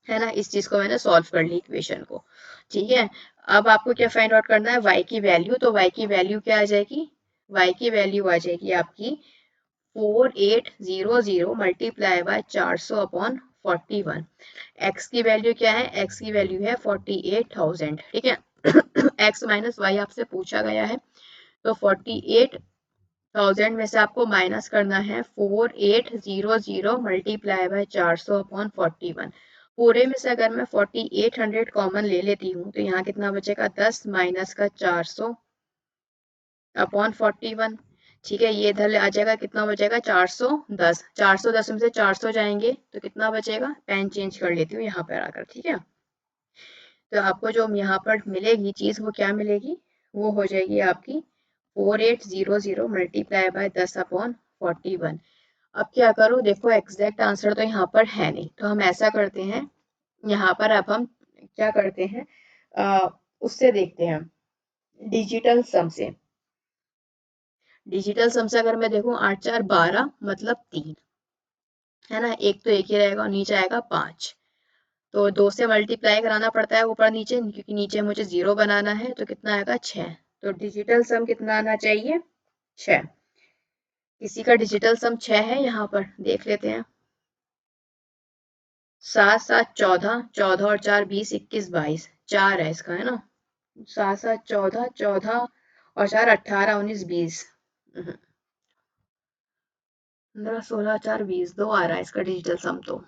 है ना। इस चीज को मैंने सॉल्व कर ली इक्वेशन को, ठीक है। अब आपको क्या फाइंड आउट करना है y की वैल्यू, तो y की वैल्यू क्या आ जाएगी, y की वैल्यू आ जाएगी आपकी 4800 मल्टीप्लाई बाय 400 अपॉन 41। x की वैल्यू क्या है, x की वैल्यू है 48,000, ठीक है x माइनस वाई आपसे पूछा गया है, तो 48,000 में से आपको माइनस करना है 4800 मल्टीप्लाई बाय 400 अपॉन 41। पूरे में से अगर मैं 4800 कॉमन ले लेती हूँ तो यहाँ कितना बचेगा 10 माइनस का 400 अपॉन 41, ठीक है। ये इधर आ जाएगा, कितना बचेगा 410, 410 में से 400 जाएंगे तो कितना बचेगा, पेन चेंज कर लेती हूँ यहाँ पर आकर, ठीक है। तो आपको जो यहाँ पर मिलेगी चीज वो क्या मिलेगी, वो हो जाएगी आपकी 4800 मल्टीप्लाई बाय 10 अपॉन 41। अब क्या करो, देखो एग्जैक्ट आंसर तो यहाँ पर है नहीं, तो हम ऐसा करते हैं, यहाँ पर अब हम क्या करते हैं, उससे देखते हैं डिजिटल सम से। डिजिटल सम से अगर मैं देखूं 8 4 12 मतलब 3 है ना, एक तो एक ही रहेगा और नीचे आएगा 5, तो 2 से मल्टीप्लाई कराना पड़ता है ऊपर नीचे, क्योंकि नीचे मुझे 0 बनाना है, तो कितना आएगा 6, तो डिजिटल सम कितना आना चाहिए 6। किसी का डिजिटल सम 6 है, यहाँ पर देख लेते हैं, 7 7 14, 14 और 4 20 21 22, 4 है इसका, है ना, 7 7 14, 14 और 4 18 19 20, 15 16 4 20, 2 आ रहा है इसका डिजिटल सम तो।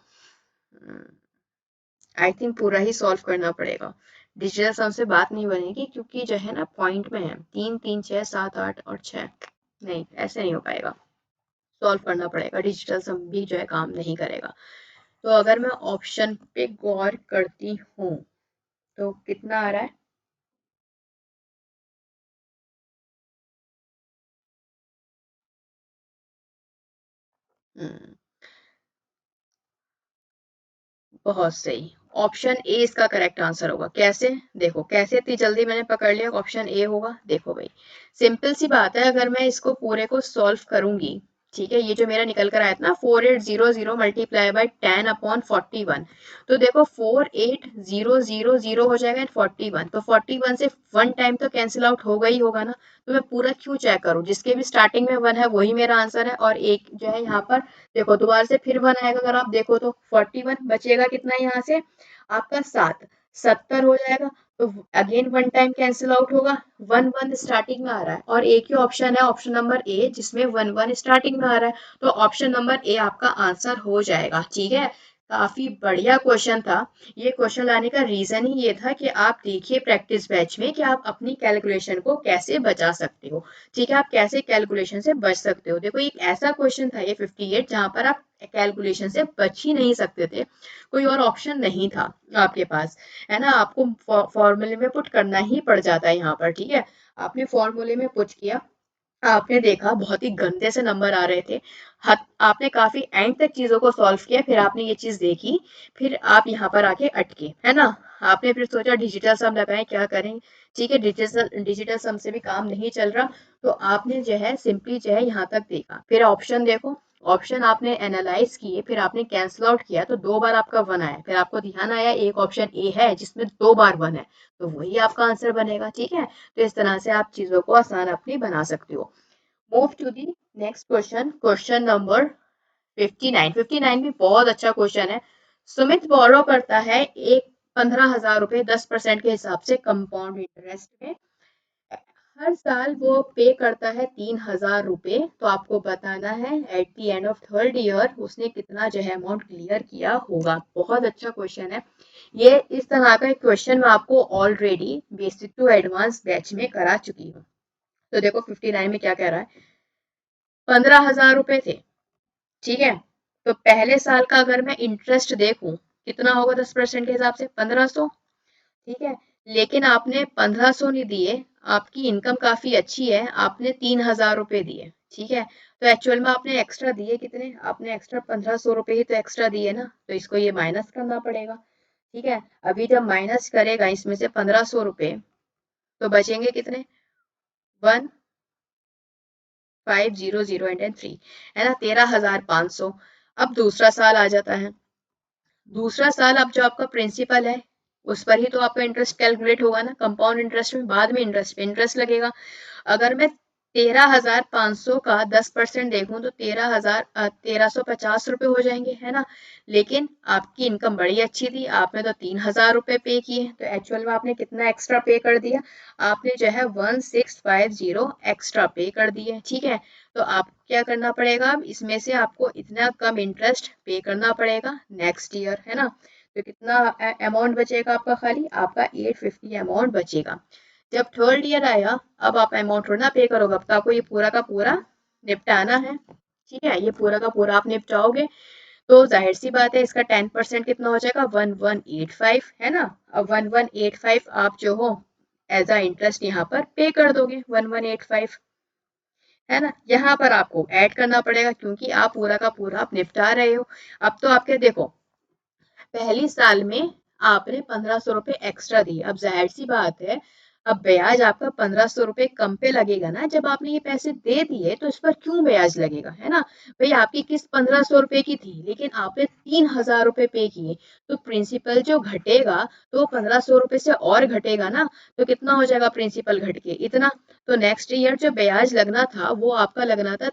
आई थिंक पूरा ही सॉल्व करना पड़ेगा, डिजिटल सम से बात नहीं बनेगी, क्योंकि जो है ना पॉइंट में है 3 3 6 7 8 और 6, नहीं ऐसे नहीं हो पाएगा, सॉल्व करना पड़ेगा, डिजिटल सम भी जो है काम नहीं करेगा। तो अगर मैं ऑप्शन पे गौर करती हूँ तो कितना आ रहा है, हम्म, बहुत सही, ऑप्शन ए इसका करेक्ट आंसर होगा। कैसे, देखो कैसे इतनी जल्दी मैंने पकड़ लिया ऑप्शन ए होगा, देखो भाई सिंपल सी बात है, अगर मैं इसको पूरे को सॉल्व करूंगी, ठीक है, ये जो मेरा निकल कर आया था ना 4800 मल्टीप्लाई बाय 10 अपॉन 41, तो देखो 48,000 हो जाएगा एंड 41, तो 41 से वन टाइम तो कैंसिल आउट होगा ही होगा ना, तो मैं पूरा क्यों चेक करूं, जिसके भी स्टार्टिंग में वन है वही मेरा आंसर है, और एक जो है यहाँ पर देखो दोबारा से फिर वन आएगा, अगर आप देखो तो 41 बचेगा कितना यहाँ से आपका 7, 70 हो जाएगा, तो again one time cancel out होगा, वन वन स्टार्टिंग में आ रहा है, और एक ही ऑप्शन है ऑप्शन नंबर ए जिसमें वन वन स्टार्टिंग में आ रहा है, तो ऑप्शन नंबर ए आपका आंसर हो जाएगा, ठीक है। काफी बढ़िया क्वेश्चन था। ये क्वेश्चन लाने का रीजन ही ये था कि आप देखिए प्रैक्टिस बैच में कि आप अपनी कैलकुलेशन को कैसे बचा सकते हो, ठीक है, आप कैसे कैलकुलेशन से बच सकते हो। देखो एक ऐसा क्वेश्चन था ये 58 जहां पर आप कैलकुलेशन से बच ही नहीं सकते थे, कोई और ऑप्शन नहीं था आपके पास, है ना, आपको फॉर्मूले में पुट करना ही पड़ जाता है यहाँ पर, ठीक है। आपने फॉर्मूले में पुट किया, आपने देखा बहुत ही गंदे से नंबर आ रहे थे, आपने काफी एंड तक चीजों को सॉल्व किया, फिर आपने ये चीज देखी, फिर आप यहाँ पर आके अटके, है ना, आपने फिर सोचा डिजिटल सम लगाएं क्या करें, ठीक है, डिजिटल डिजिटल सम से भी काम नहीं चल रहा, तो आपने जो है सिंपली जो है यहाँ तक देखा, फिर ऑप्शन देखो, ऑप्शन आपने एनालाइज किए, फिर आपने कैंसिल आउट किया, तो 2 बार आपका वन आया, फिर आपको ध्यान आया एक ऑप्शन ए है जिसमें 2 बार वन है, तो वही आपका आंसर बनेगा, ठीक है। तो इस तरह से आप चीजों को आसान अपनी बना सकते हो। Move to the next question, question number 59। 59 भी बहुत अच्छा क्वेश्चन है। सुमित बोरो करता है एक 15,000 रुपए 10% के हिसाब से कंपाउंड इंटरेस्ट में, हर साल वो पे करता है 3,000 रुपए, तो आपको बताना है at the end of third year उसने कितना जो है अमाउंट क्लियर किया होगा। बहुत अच्छा क्वेश्चन है ये, इस तरह का एक क्वेश्चन मैं आपको already basic to advance batch में करा चुकी हूँ। तो देखो 59 में क्या कह रहा है, 15,000 रुपए थे, ठीक है, तो पहले साल का अगर मैं इंटरेस्ट देखूं कितना होगा 10% के हिसाब से 1500, ठीक है। लेकिन आपने 1500 नहीं दिए, आपकी इनकम काफी अच्छी है, आपने 3000 रुपए दिए, ठीक है। तो एक्चुअल में आपने एक्स्ट्रा दिए कितने, आपने एक्स्ट्रा 1500 रुपए ही तो एक्स्ट्रा दिए ना, तो इसको ये माइनस करना पड़ेगा, ठीक है। अभी जब माइनस करेगा इसमें से 1500 रुपए, तो बचेंगे कितने, 1500 है ना, 13500। अब दूसरा साल आ जाता है, दूसरा साल अब जो आपका प्रिंसिपल है उस पर ही तो आपका इंटरेस्ट कैलकुलेट होगा ना, कंपाउंड इंटरेस्ट में बाद में इंटरेस्ट पे इंटरेस्ट लगेगा। अगर मैं 13,500 का 10% देखूं तो 13,50 रुपए हो जाएंगे, है ना। लेकिन आपकी इनकम बड़ी अच्छी थी, आपने तो 3,000 रुपए पे किए, तो एक्चुअल में आपने कितना एक्स्ट्रा पे कर दिया, आपने जो है 1650 एक्स्ट्रा पे कर दिए, ठीक है। तो आप क्या करना पड़ेगा, अब इसमें से आपको इतना कम इंटरेस्ट पे करना पड़ेगा नेक्स्ट ईयर, है ना। तो कितना अमाउंट बचेगा आपका, खाली आपका 850 अमाउंट बचेगा। जब थर्ड ईयर आया, अब आप अमाउंट थोड़ा ना पे करोगे, अब तो आपको ये पूरा का पूरा निपटाना है, ठीक है। ये पूरा का पूरा आप निपटाओगे, तो जाहिर सी बात है इसका 10% कितना हो जाएगा, 1185, है ना। अब 1185 आप जो हो एज अ इंटरेस्ट यहाँ पर पे कर दोगे, 1185, है ना। यहाँ पर आपको ऐड करना पड़ेगा क्योंकि आप पूरा का पूरा आप निपटा रहे हो। अब तो आपके देखो पहली साल में आपने 1500 रुपए एक्स्ट्रा दिए, अब जाहिर सी बात है अब ब्याज आपका 1500 रुपए कम पे लगेगा ना, जब आपने ये पैसे दे दिए तो इस पर क्यों ब्याज लगेगा, है ना। भाई आपकी किस्त 1500 रुपए की थी लेकिन आपने 3000 रुपए पे किए, तो प्रिंसिपल जो घटेगा तो 1500 रुपए से और घटेगा ना, तो कितना हो जाएगा प्रिंसिपल घट के इतना। तो नेक्स्ट ईयर जो ब्याज लगना था वो आपका लगना था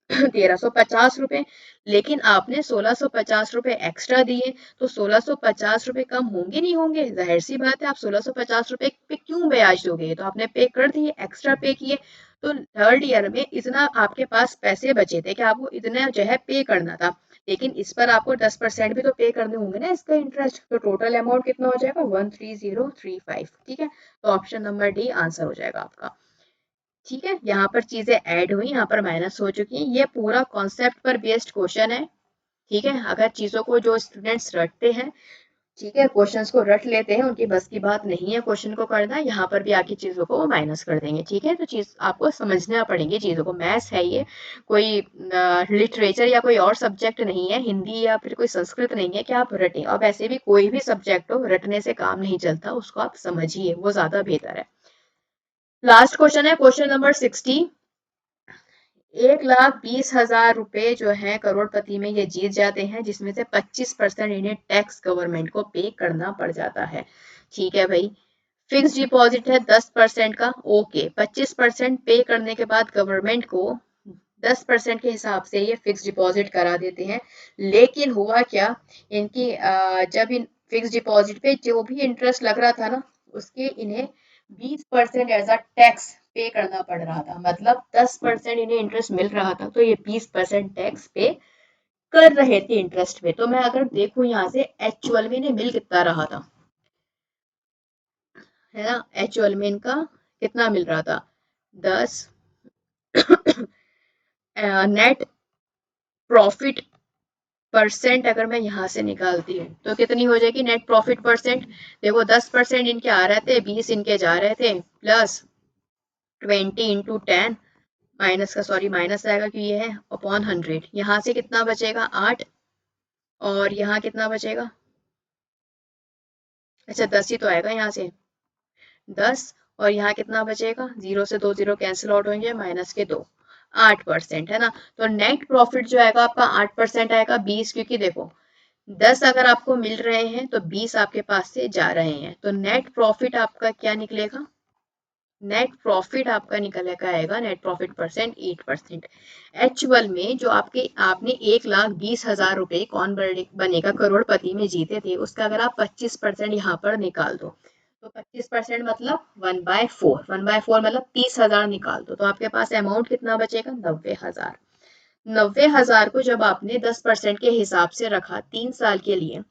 1350 रुपए, लेकिन आपने 1650 रुपए एक्स्ट्रा दिए, तो 1650 रुपए कम होंगे नहीं होंगे, जाहिर सी बात है आप 1650 रुपए पे क्यों ब्याज दोगे, तो आपने पे कर दिए, एक्स्ट्रा पे किए। तो थर्ड ईयर में इतना आपके पास पैसे बचे थे कि आपको इतना जो है पे करना था, लेकिन इस पर आपको 10% भी तो पे करने होंगे ना इसका इंटरेस्ट, तो टोटल अमाउंट कितना हो जाएगा 13035, ठीक है। तो ऑप्शन नंबर डी आंसर हो जाएगा आपका, ठीक है। यहाँ पर चीजें ऐड हुई, यहाँ पर माइनस हो चुकी हैं, ये पूरा कॉन्सेप्ट पर बेस्ड क्वेश्चन है, ठीक है। अगर चीजों को जो स्टूडेंट्स रटते हैं, ठीक है, क्वेश्चंस को रट लेते हैं, उनकी बस की बात नहीं है क्वेश्चन को करना, यहाँ पर भी आके चीजों को वो माइनस कर देंगे, ठीक है। तो चीज आपको समझना पड़ेंगी चीजों को, मैथ्स है ये, कोई लिटरेचर या कोई और सब्जेक्ट नहीं है, हिंदी या फिर कोई संस्कृत नहीं है कि आप रटें। अब ऐसे भी कोई भी सब्जेक्ट हो रटने से काम नहीं चलता, उसको आप समझिए, वो ज्यादा बेहतर है। लास्ट क्वेश्चन है क्वेश्चन नंबर 60। 1,20,000 रुपए जो है करोड़पति में ये जीत जाते हैं, जिसमें से 25% इन्हें टैक्स गवर्नमेंट को पे करना पड़ जाता है, ठीक है भाई। फिक्स डिपॉजिट है 10% का, ओके, 25% पे करने के बाद गवर्नमेंट को 10% के हिसाब से ये फिक्स डिपॉजिट करा देते हैं। लेकिन हुआ क्या, इनकी जब इन फिक्स डिपॉजिट पे जो भी इंटरेस्ट लग रहा था ना, उसके इन्हें 20% एज अ टैक्स पे करना पड़ रहा था, मतलब 10% इन्हें इंटरेस्ट मिल रहा था, तो ये 20% टैक्स पे कर रहे थे इंटरेस्ट पे। तो मैं अगर देखूं यहाँ से एक्चुअल में इन्हें मिल कितना रहा था, है ना, एक्चुअल में इनका कितना मिल रहा था, 10 नेट प्रॉफिट परसेंट अगर मैं यहाँ से निकालती हूँ तो कितनी हो जाएगी नेट प्रॉफिट परसेंट। देखो 10% इनके आ रहे थे, 20 इनके जा रहे थे, प्लस 20 × 10 माइनस का, सॉरी माइनस आएगा कि ये है अपॉन 100, यहाँ से कितना बचेगा 8, और यहाँ कितना बचेगा, अच्छा 10 ही तो आएगा यहाँ से, 10, और यहाँ कितना बचेगा, 0 से 2 0 कैंसिल आउट होंगे, माइनस के 2, 8%, है ना। तो नेट प्रॉफिट जो आएगा आपका 8% आएगा, 20, क्योंकि देखो 10 अगर आपको मिल रहे हैं तो 20 आपके पास से जा रहे हैं, तो नेट प्रॉफिट आपका क्या निकलेगा, नेट प्रॉफिट आपका निकल का आएगा, नेट प्रॉफिट परसेंट 8%। एक्चुअल में जो आपने 1,20,000 रुपए कौन बनेगा करोड़पति में जीते थे, उसका अगर आप 25% यहाँ पर निकाल दो, तो 25% मतलब 1/4, 1/4 मतलब 30,000 निकाल दो, तो आपके पास अमाउंट कितना बचेगा 90,000। 90,000 को जब आपने 10% के हिसाब से रखा 3 साल के लिए,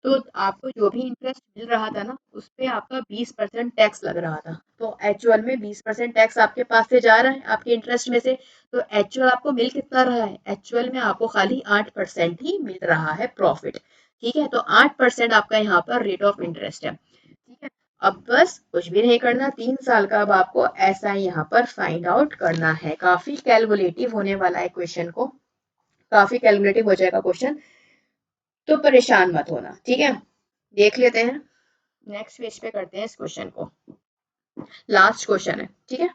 तो आपको जो भी इंटरेस्ट मिल रहा था ना उस पे आपका 20% टैक्स लग रहा था। तो एक्चुअल में 20% टैक्स आपके पास से जा रहा है आपके इंटरेस्ट में से। तो एक्चुअल आपको मिल कितना रहा है? एक्चुअल में आपको खाली 8% ही मिल रहा है प्रॉफिट। ठीक है, तो 8% आपका यहाँ पर रेट ऑफ इंटरेस्ट है। ठीक है, अब बस कुछ भी नहीं करना, 3 साल का अब आपको ऐसा यहाँ पर फाइंड आउट करना है। काफी कैलकुलेटिव होने वाला है क्वेश्चन को, काफी कैलकुलेटिव हो जाएगा क्वेश्चन, तो परेशान मत होना। ठीक है, देख लेते हैं, नेक्स्ट पेज पे करते हैं इस क्वेश्चन को। लास्ट क्वेश्चन है। ठीक है,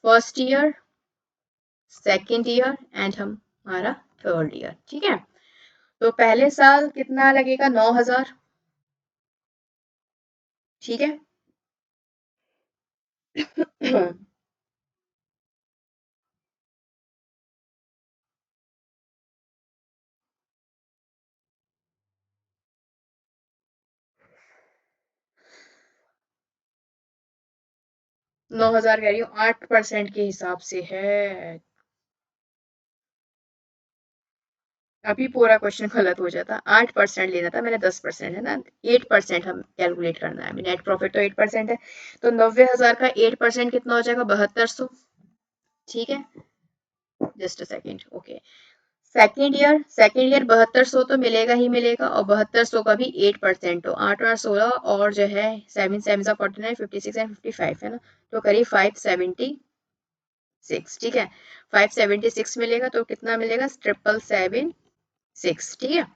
first year, second year and हमारा थर्ड ईयर। ठीक है, तो पहले साल कितना लगेगा? 9,000। ठीक है 9,000 कह रही हूँ, 8% के हिसाब से है। अभी पूरा क्वेश्चन गलत हो जाता, 8% लेना था मैंने, 10% है ना, 8% हम कैलकुलेट करना है। नेट प्रॉफिट तो 8% है, तो 90,000 का 8% कितना हो जाएगा? 7200। ठीक है, just a second. Okay, second year 7200 तो मिलेगा ही मिलेगा, और 7200 का भी 8%, तो 8 और 16 और जो है 7 7 49, 56 एंड 55 है ना, तो करीब 576। ठीक है, 576 मिलेगा, तो कितना मिलेगा? 777 6। ठीक है,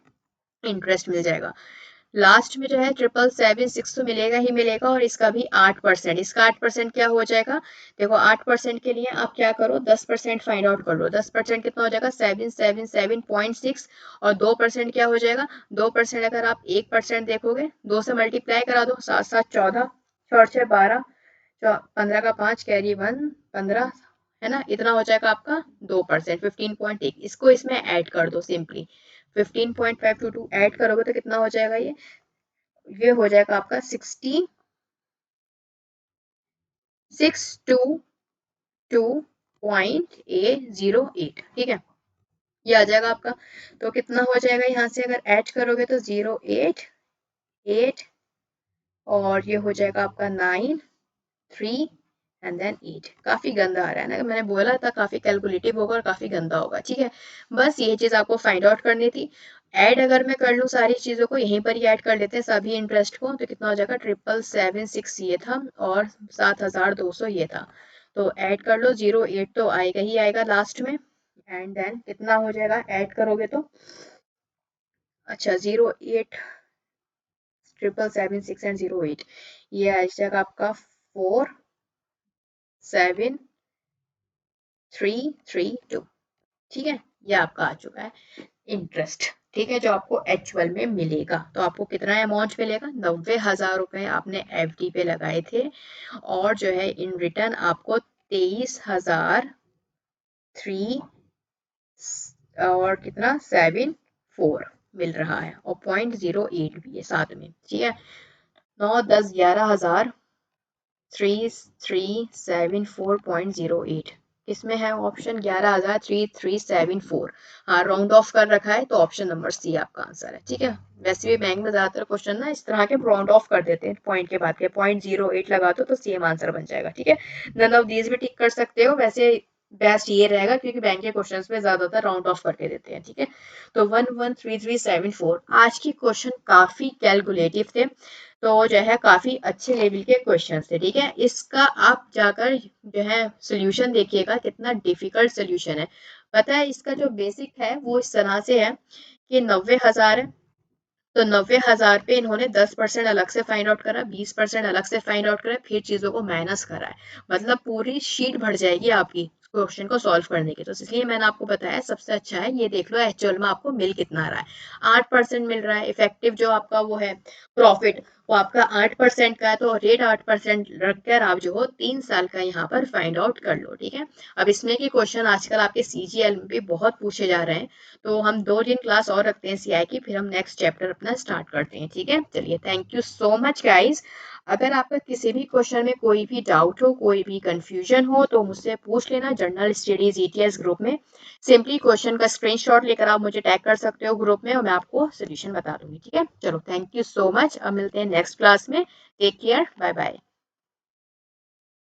इंटरेस्ट मिल जाएगा। लास्ट में जो है 777 तो मिलेगा ही मिलेगा, और इसका भी 8%, इसका 8% क्या हो जाएगा? देखो 8% के लिए आप क्या करो, 10% फाइंड आउट कर लो। 10% कितना हो जाएगा? 777.6, और 2% क्या हो जाएगा? 2% अगर आप 1% देखोगे, 2 से मल्टीप्लाई करा दो, 7 7 14, 4 6 12, 15 का 5 कैरी 1, 15 है ना, इतना हो जाएगा आपका 2%, 15.1। इसको इसमें ऐड कर दो सिंपली, 15.5 ऐड करोगे तो कितना हो जाएगा? ये हो जाएगा आपका 662.808। ठीक है, ये आ जाएगा आपका। तो कितना हो जाएगा यहाँ से अगर ऐड करोगे तो 088, और ये हो जाएगा आपका 93 एंड देन 8। काफी गंदा आ रहा है ना, मैंने बोला था काफी कैलकुलेटिव होगा और काफी गंदा होगा। ठीक है, बस ये चीज आपको फाइंड आउट करनी थी। ऐड अगर मैं कर लूँ सारी चीजों को, यहीं पर ही ऐड कर लेते हैं सभी इंटरेस्ट को, तो कितना हो जाएगा? 777.6 ये था, और 7,200 ये था। तो ऐड कर लो, 08 तो आएगा ही आएगा लास्ट में, एंड देन कितना हो जाएगा ऐड करोगे तो? अच्छा, 08, 777.6 एंड 08, ये आ जाएगा आपका 47332। ठीक है, ये आपका आ चुका है इंटरेस्ट। ठीक है, जो आपको एक्चुअल में मिलेगा। तो आपको कितना अमाउंट मिलेगा? 90,000 रुपए आपने एफडी पे लगाए थे, और जो है इन रिटर्न आपको 23,003 और कितना 74 मिल रहा है, और 0.08 भी है साथ में। ठीक है, 9 10 11,000 3374.08 इसमें है ऑप्शन 11,3374। हाँ, राउंड ऑफ कर रखा है, तो ऑप्शन नंबर सी आपका आंसर है। ठीक है, वैसे भी बैंक में ज्यादातर क्वेश्चन ना इस तरह के राउंड ऑफ कर देते हैं, पॉइंट के बाद के 0.08 लगा दो तो सेम आंसर बन जाएगा। ठीक है, नन ऑफ दीज भी टिक कर सकते हो, वैसे बेस्ट ये रहेगा क्योंकि बैंक के क्वेश्चंस में ज्यादातर राउंड ऑफ करके देते हैं। ठीक है, तो 113374 आज की क्वेश्चन काफी कैलकुलेटिव थे, तो जो है काफी अच्छे लेवल के क्वेश्चन थे। ठीक है, इसका आप जाकर जो है सोल्यूशन देखिएगा, कितना डिफिकल्ट सोल्यूशन है। पता है इसका जो बेसिक है वो इस तरह से है कि 90,000 है, तो 90,000 पे इन्होंने 10% अलग से फाइंड आउट करा, 20% अलग से फाइंड आउट करा, फिर चीजों को माइनस करा है। मतलब पूरी शीट भर जाएगी आपकी क्वेश्चन को सॉल्व करने की। तो इसलिए मैंने आपको बताया सबसे अच्छा है ये देख लो एक्चुअल में आपको मिल कितना रहा है। 8% मिल रहा है। इफेक्टिव जो आपका वो है प्रॉफिट, वो आपका 8% का है, तो रेट 8% रखकर आप जो हो 3 साल का यहाँ पर फाइंड आउट कर लो। ठीक है, अब इसमें के क्वेश्चन आजकल आपके सीजीएल में भी बहुत पूछे जा रहे हैं, तो हम 2 दिन क्लास और रखते हैं सीआई की, फिर हम नेक्स्ट चैप्टर अपना स्टार्ट करते हैं। ठीक है, चलिए, thank you so much guys. अगर आपका किसी भी क्वेश्चन में कोई भी डाउट हो, कोई भी कंफ्यूजन हो तो मुझसे पूछ लेना जनरल स्टडीज ईटीएस ग्रुप में। सिंपली क्वेश्चन का स्क्रीनशॉट लेकर आप मुझे टैग कर सकते हो ग्रुप में और मैं आपको सोल्यूशन बता दूंगी। ठीक है, चलो थैंक यू सो मच। अब मिलते हैं नेक्स्ट क्लास में। Take care, bye bye.